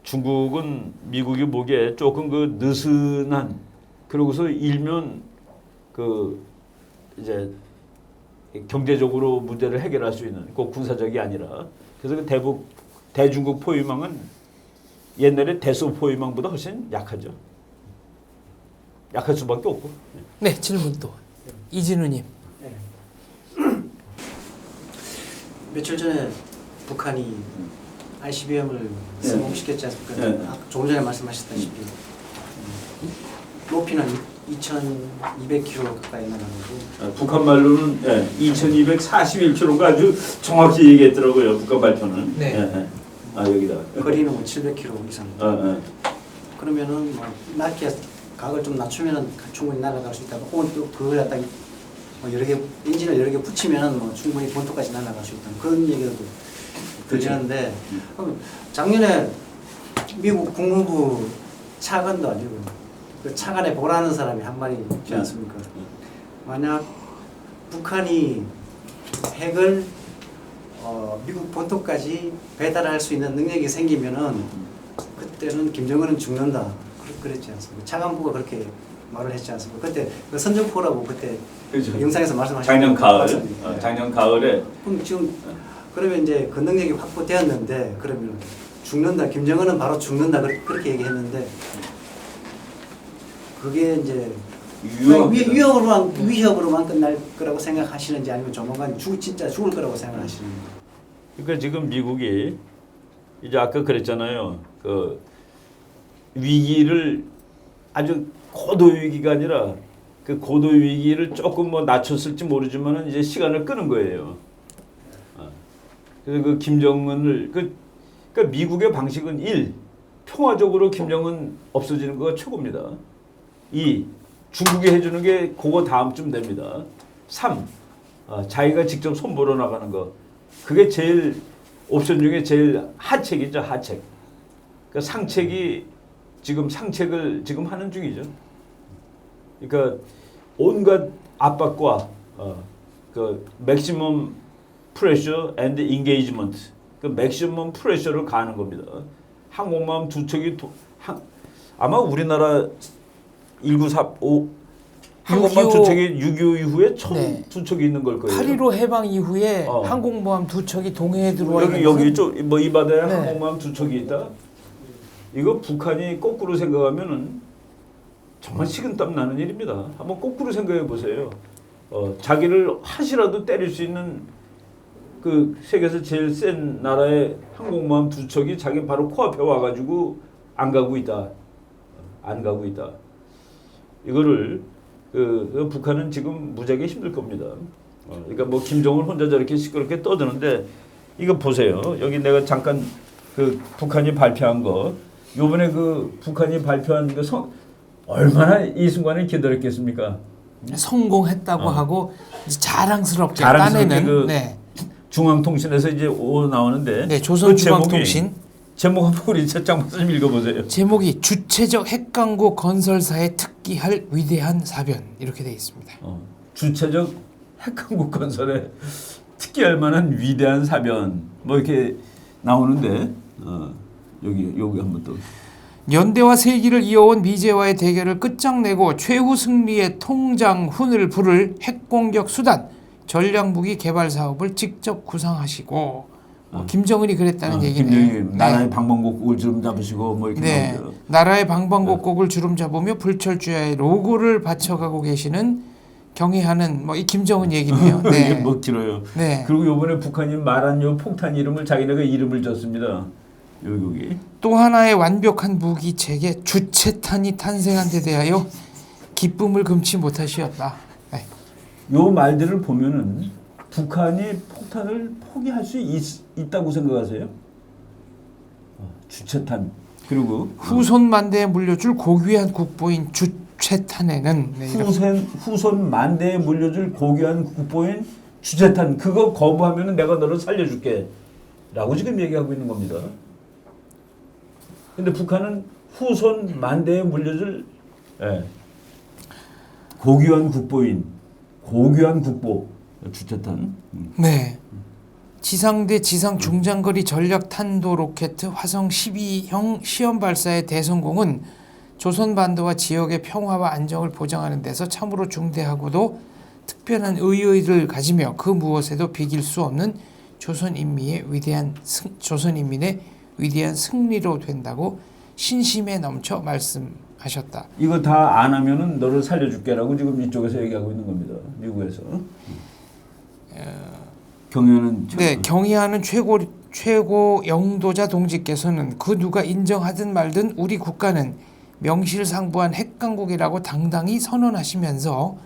중국은 미국이 보기에 조금 그 느슨한 그러고서 일면 그 이제 경제적으로 문제를 해결할 수 있는 꼭 군사적이 아니라 그래서 그 대중국 포위망은 옛날에 대소 포위망보다 훨씬 약하죠. 약할 수밖에 없고. 네, 질문 또 이진우님. 며칠 전에 북한이 ICBM을 성공시켰지 않습니까? 조금 전에 말씀하셨다시피 높이는 2,200km 가까이 날아가고 북한 말로는 2,241km가 아주 정확히 얘기했더라고요. 북한 발표는. 네. 여기다. 거리는 뭐 700km 이상. 그러면은 뭐 낮게 각을 좀 낮추면은 충분히 날아갈 수 있다고. 혹은 또 그걸 갖다 뭐 여러 개 엔진을 여러 개 붙이면은 뭐 충분히 본토까지 날아갈 수 있다. 그런 얘기도 들리는데 작년에 미국 국무부 차관도 아니고 그 차관에 보라는 사람이 한 말이 있지 않습니까? 만약 북한이 핵을 미국 본토까지 배달할 수 있는 능력이 생기면은 그때는 김정은은 죽는다. 그랬지 않습니까? 차관부가 그렇게 말을 했지 않습니까? 그때 그 선전포라고 그때 그렇죠. 영상에서 말씀하셨죠. 작년 가을에. 그럼 지금 그러면 이제 그 능력이 확보되었는데 그러면 죽는다. 김정은은 바로 죽는다. 그렇게 얘기했는데 그게 이제 위협으로만 끝날 거라고 생각하시는지 아니면 조만간 진짜 죽을 거라고 생각하시는지. 그러니까 지금 미국이 이제 아까 그랬잖아요. 그 위기를 아주 고도 위기가 아니라 그 고도 위기를 조금 뭐 낮췄을지 모르지만은 이제 시간을 끄는 거예요. 그래서 그 김정은을 그러니까 미국의 방식은 1. 평화적으로 김정은 없어지는 거가 최고입니다. 2. 중국이 해주는 게 그거 다음쯤 됩니다. 3. 자기가 직접 손보러 나가는 거. 그게 제일 옵션 중에 제일 하책이죠, 하책. 그러니까 상책이 지금 상책을 지금 하는 중이죠. 그러니까 온갖 압박과 그 맥시멈 프레셔 앤드 인게이지먼트, 그 맥시멈 프레셔를 가하는 겁니다. 항공모함 두 척이 아마 우리나라 1945 항공모함 두 척이 6.25 이후에 처음 네. 두 척이 있는 걸 거예요. 8.15 해방 이후에 항공모함 두 척이 동해에 들어와 있는 여기 이 바다에 네. 항공모함 두 척이 있다. 이거 북한이 거꾸로 생각하면은 정말 식은땀 나는 일입니다. 한번 거꾸로 생각해 보세요. 자기를 한시라도 때릴 수 있는 그 세계에서 제일 센 나라의 항공모함 두 척이 자기 바로 코앞에 와가지고 안 가고 있다. 이거를 그 북한은 지금 무지하게 힘들 겁니다. 그러니까 뭐 김정은 혼자 저렇게 시끄럽게 떠드는데 이거 보세요. 여기 내가 잠깐 그 북한이 발표한 거. 요번에 그 북한이 발표한 그 얼마나 이 순간을 기다렸겠습니까? 성공했다고 하고 이제 자랑스럽게 따내는 그 중앙통신에서 이제 나오는데 네, 조선중앙통신 제목 한번 우리 장 박사님 읽어보세요. 제목이 주체적 핵강국 건설사에 특기할 위대한 사변 이렇게 되어 있습니다. 주체적 핵강국 건설에 특기할 만한 위대한 사변 뭐 이렇게 나오는데 여기 한번 또 연대와 세기를 이어온 미제와의 대결을 끝장내고 최후 승리의 통장훈을 부를 핵공격 수단 전략무기 개발 사업을 직접 구상하시고 김정은이 그랬다는 얘기네요. 나라의 방방곡곡을 주름 잡으시고 뭐 이렇게 나오죠. 나라의 방방곡곡을 주름 잡으며 불철주야의 로고를 받쳐가고 계시는 경애하는 뭐 이 김정은 얘기네요. 이게 뭐 길어요. 네. 그리고 이번에 북한이 말한 요 폭탄 이름을 자기네가 이름을 줬습니다. 여기 또 하나의 완벽한 무기 체계 주체탄이 탄생한 데 대하여 기쁨을 금치 못하시었다. 네. 요 말들을 보면은 북한이 폭탄을 포기할 수 있다고 생각하세요? 주체탄 그리고 후손 만대에 물려줄 고귀한 국보인 주체탄에는 후손 만대에 물려줄 고귀한 국보인 주체탄 그거 거부하면은 내가 너를 살려줄게라고 지금 얘기하고 있는 겁니다. 근데 북한은 후손 만대에 물려줄 고귀한 국보인 고귀한 국보 주체탄. 네. 지상대 지상 중장거리 전략 탄도 로켓 화성 12형 시험 발사의 대성공은 조선 반도와 지역의 평화와 안정을 보장하는 데서 참으로 중대하고도 특별한 의의를 가지며 그 무엇에도 비길 수 없는 조선인민의 위대한 승리로 된다고 신심에 넘쳐 말씀하셨다. 이거 다 안 하면은 너를 살려줄게라고 지금 이쪽에서 얘기하고 있는 겁니다. 미국에서. 경의하는 최고 영도자 동지께서는 그 누가 인정하든 말든 우리 국가는 명실상부한 핵강국이라고 당당히 선언하시면서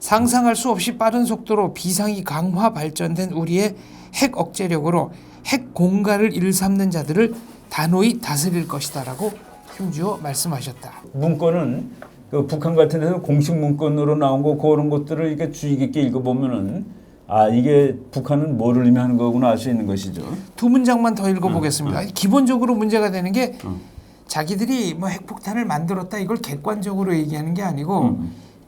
상상할 수 없이 빠른 속도로 비상이 강화 발전된 우리의 핵 억제력으로 핵 공갈을 일삼는 자들을 단호히 다스릴 것이다라고 힘주어 말씀하셨다. 문건은 그 북한 같은 데서 공식 문건으로 나온 거 그런 것들을 이렇게 주의 깊게 읽어보면은 이게 북한은 뭐를 의미하는 거구나 알 수 있는 것이죠. 두 문장만 더 읽어보겠습니다. 기본적으로 문제가 되는 게 자기들이 뭐 핵폭탄을 만들었다 이걸 객관적으로 얘기하는 게 아니고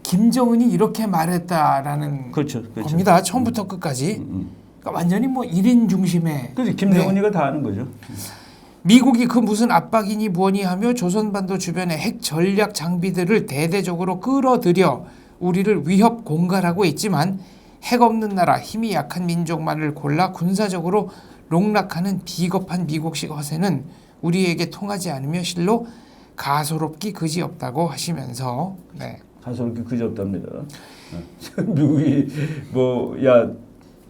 김정은이 이렇게 말했다라는 겁니다. 처음부터 끝까지. 그러니까 완전히 뭐 1인 중심의. 그렇지. 김정은이가 다 하는 거죠. 미국이 그 무슨 압박이니 뭐니 하며 조선반도 주변의 핵 전략 장비들을 대대적으로 끌어들여 우리를 위협 공갈하고 있지만 핵 없는 나라 힘이 약한 민족만을 골라 군사적으로 농락하는 비겁한 미국식 허세는 우리에게 통하지 않으며 실로 가소롭기 그지없다고 하시면서 가소롭기 그지없답니다. 미국이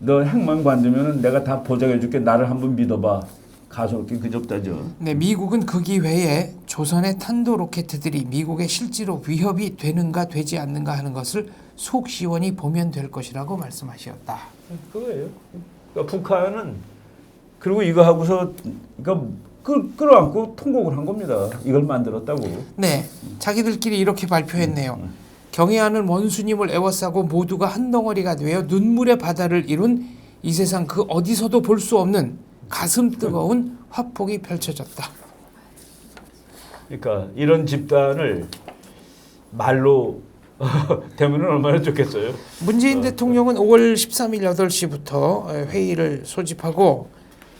너 핵만 관두면 내가 다 보장해줄게 나를 한번 믿어봐. 가소롭기 그지없다죠. 네, 미국은 그 기회에 조선의 탄도 로켓들이 미국에 실제로 위협이 되는가 되지 않는가 하는 것을 속 시원히 보면 될 것이라고 말씀하셨다. 그거예요. 그러니까 북한은 그리고 이거 하고서 그러니까 끌어안고 통곡을 한 겁니다. 이걸 만들었다고. 네, 자기들끼리 이렇게 발표했네요. 경애하는 원수님을 애워싸고 모두가 한 덩어리가 되어 눈물의 바다를 이룬 이 세상 그 어디서도 볼 수 없는 가슴 뜨거운 화폭이 펼쳐졌다. 그러니까 이런 집단을 말로 되면 얼마나 좋겠어요. 문재인 대통령은 5월 13일 8시부터 회의를 소집하고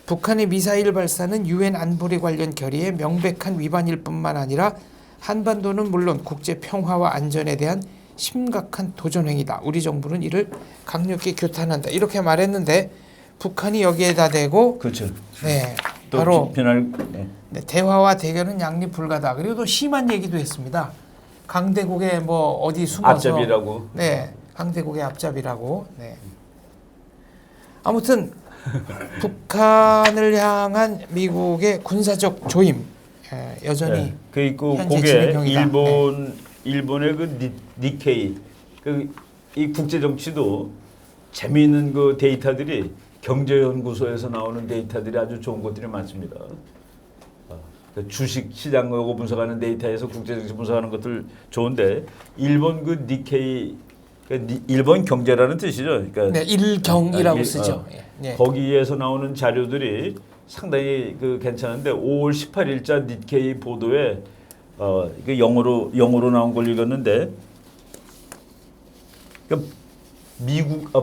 북한의 미사일 발사는 유엔 안보리 관련 결의의 명백한 위반일 뿐만 아니라 한반도는 물론 국제 평화와 안전에 대한 심각한 도전 행위다. 우리 정부는 이를 강력히 규탄한다. 이렇게 말했는데 북한이 여기에다 대고 그렇죠. 네, 또 바로 비난을 네, 대화와 대결은 양립 불가다. 그리고 또 심한 얘기도 했습니다. 강대국의 뭐 어디 숨어서 앞잡이라고. 네, 강대국의 앞잡이라고. 네. 아무튼 북한을 향한 미국의 군사적 조임 여전히 네. 그 있고 현재 그게 진행형이다. 일본의 그 니케이 이 국제 정치도 재미있는 그 데이터들이 경제연구소에서 나오는 데이터들이 아주 좋은 것들이 많습니다. 그 주식 시장 거 분석하는 데이터에서 국제 정치 분석하는 것들 좋은데 일본 그 니케이 일본 경제라는 뜻이죠. 그러니까 네, 일경이라고 쓰죠. 예. 거기에서 나오는 자료들이 상당히 그 괜찮은데 5월 18일자 니케이 보도에 이게 영어로 나온 걸 읽었는데 그러니까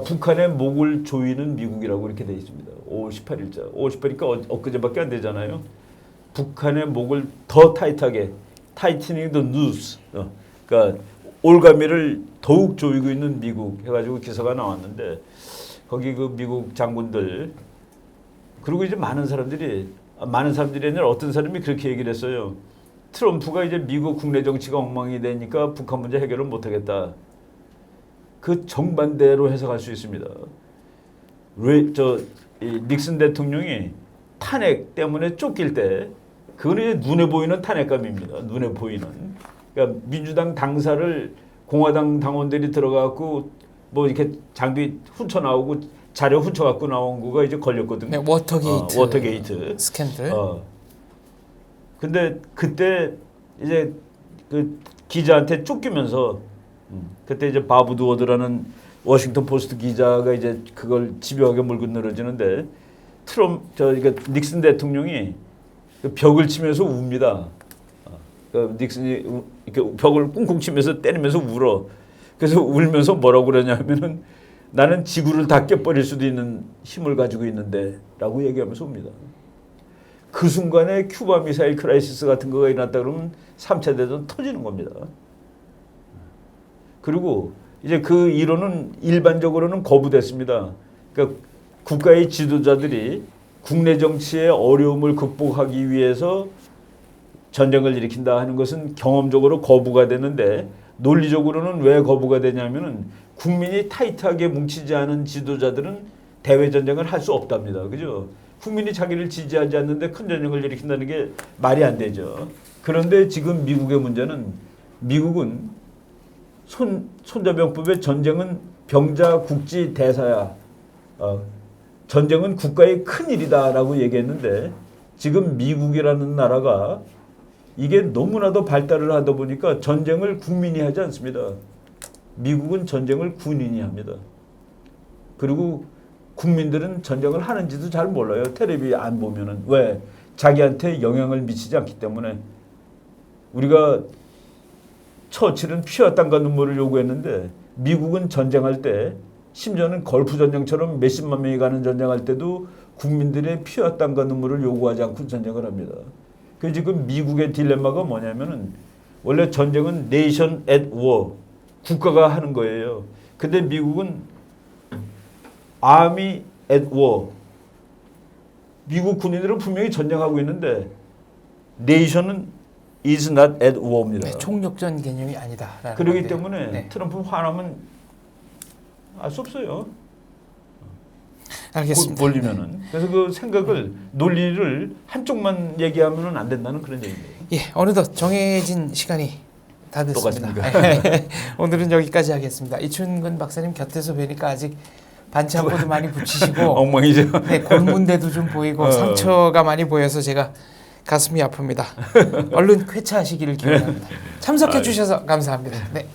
북한의 목을 조이는 미국이라고 이렇게 돼 있습니다. 5월 18일자. 5월 18일이니까 엊그제밖에 안 되잖아요. 북한의 목을 더 타이트하게 tightening the noose. 그러니까 올가미를 더욱 조이고 있는 미국 해가지고 기사가 나왔는데 거기 그 미국 장군들 그리고 이제 많은 사람들이 아니라 어떤 사람이 그렇게 얘기를 했어요. 트럼프가 이제 미국 국내 정치가 엉망이 되니까 북한 문제 해결을 못하겠다. 그 정반대로 해석할 수 있습니다. 닉슨 대통령이 탄핵 때문에 쫓길 때 그건 이제 눈에 보이는 탄핵감입니다. 눈에 보이는. 그러니까 민주당 당사를 공화당 당원들이 들어가고 뭐 이렇게 장비 훔쳐 나오고 자료 훔쳐 갖고 나온 거가 이제 걸렸거든요. 네, 워터게이트 스캔들. 근데 그때 이제 그 기자한테 쫓기면서 그때 이제 바브 두워드라는 워싱턴 포스트 기자가 이제 그걸 집요하게 물고 늘어지는데 닉슨 대통령이 그 벽을 치면서 웁니다. 닉슨이 이렇게 벽을 쿵쿵 치면서 때리면서 울어. 그래서 울면서 뭐라고 그러냐면은 나는 지구를 다 깨버릴 수도 있는 힘을 가지고 있는데라고 얘기하면서 옵니다. 그 순간에 큐바 미사일 크라이시스 같은 거가 일어났다 그러면 3차 대전 터지는 겁니다. 그리고 이제 그 이론은 일반적으로는 거부됐습니다. 그러니까 국가의 지도자들이 국내 정치의 어려움을 극복하기 위해서 전쟁을 일으킨다 하는 것은 경험적으로 거부가 되는데 논리적으로는 왜 거부가 되냐면은 국민이 타이트하게 뭉치지 않은 지도자들은 대외 전쟁을 할 수 없답니다. 그죠? 국민이 자기를 지지하지 않는데 큰 전쟁을 일으킨다는 게 말이 안 되죠. 그런데 지금 미국의 문제는 미국은 손자병법의 전쟁은 병자 국지 대사야. 전쟁은 국가의 큰일이다라고 얘기했는데 지금 미국이라는 나라가 이게 너무나도 발달을 하다 보니까 전쟁을 국민이 하지 않습니다. 미국은 전쟁을 군인이 합니다. 그리고 국민들은 전쟁을 하는지도 잘 몰라요. 텔레비 안 보면은. 왜? 자기한테 영향을 미치지 않기 때문에. 우리가 처칠은 피와 땀과 눈물을 요구했는데 미국은 전쟁할 때 심지어는 걸프 전쟁처럼 몇십만 명이 가는 전쟁할 때도 국민들의 피와 땀과 눈물을 요구하지 않고 전쟁을 합니다. 그 지금 미국의 딜레마가 뭐냐면은 원래 전쟁은 nation at war 국가가 하는 거예요. 근데 미국은 army at war 미국 군인들은 분명히 전쟁하고 있는데 nation은 is not at war입니다. 네, 총력전 개념이 아니다. 그렇기 때문에 트럼프 화나면 알 수 없어요. 알겠습니다. 몰리면은. 그래서 그 생각을 논리를 한쪽만 얘기하면은 안 된다는 그런 얘기예요. 예, 어느덧 정해진 시간이 다 됐습니다. 오늘은 여기까지 하겠습니다. 이춘근 박사님 곁에서 뵈니까 아직 반창고도 많이 붙이시고 엉망이죠. 네, 골문대도 좀 보이고 상처가 많이 보여서 제가 가슴이 아픕니다. 얼른 쾌차하시기를 기원합니다. 참석해 주셔서 감사합니다. 네.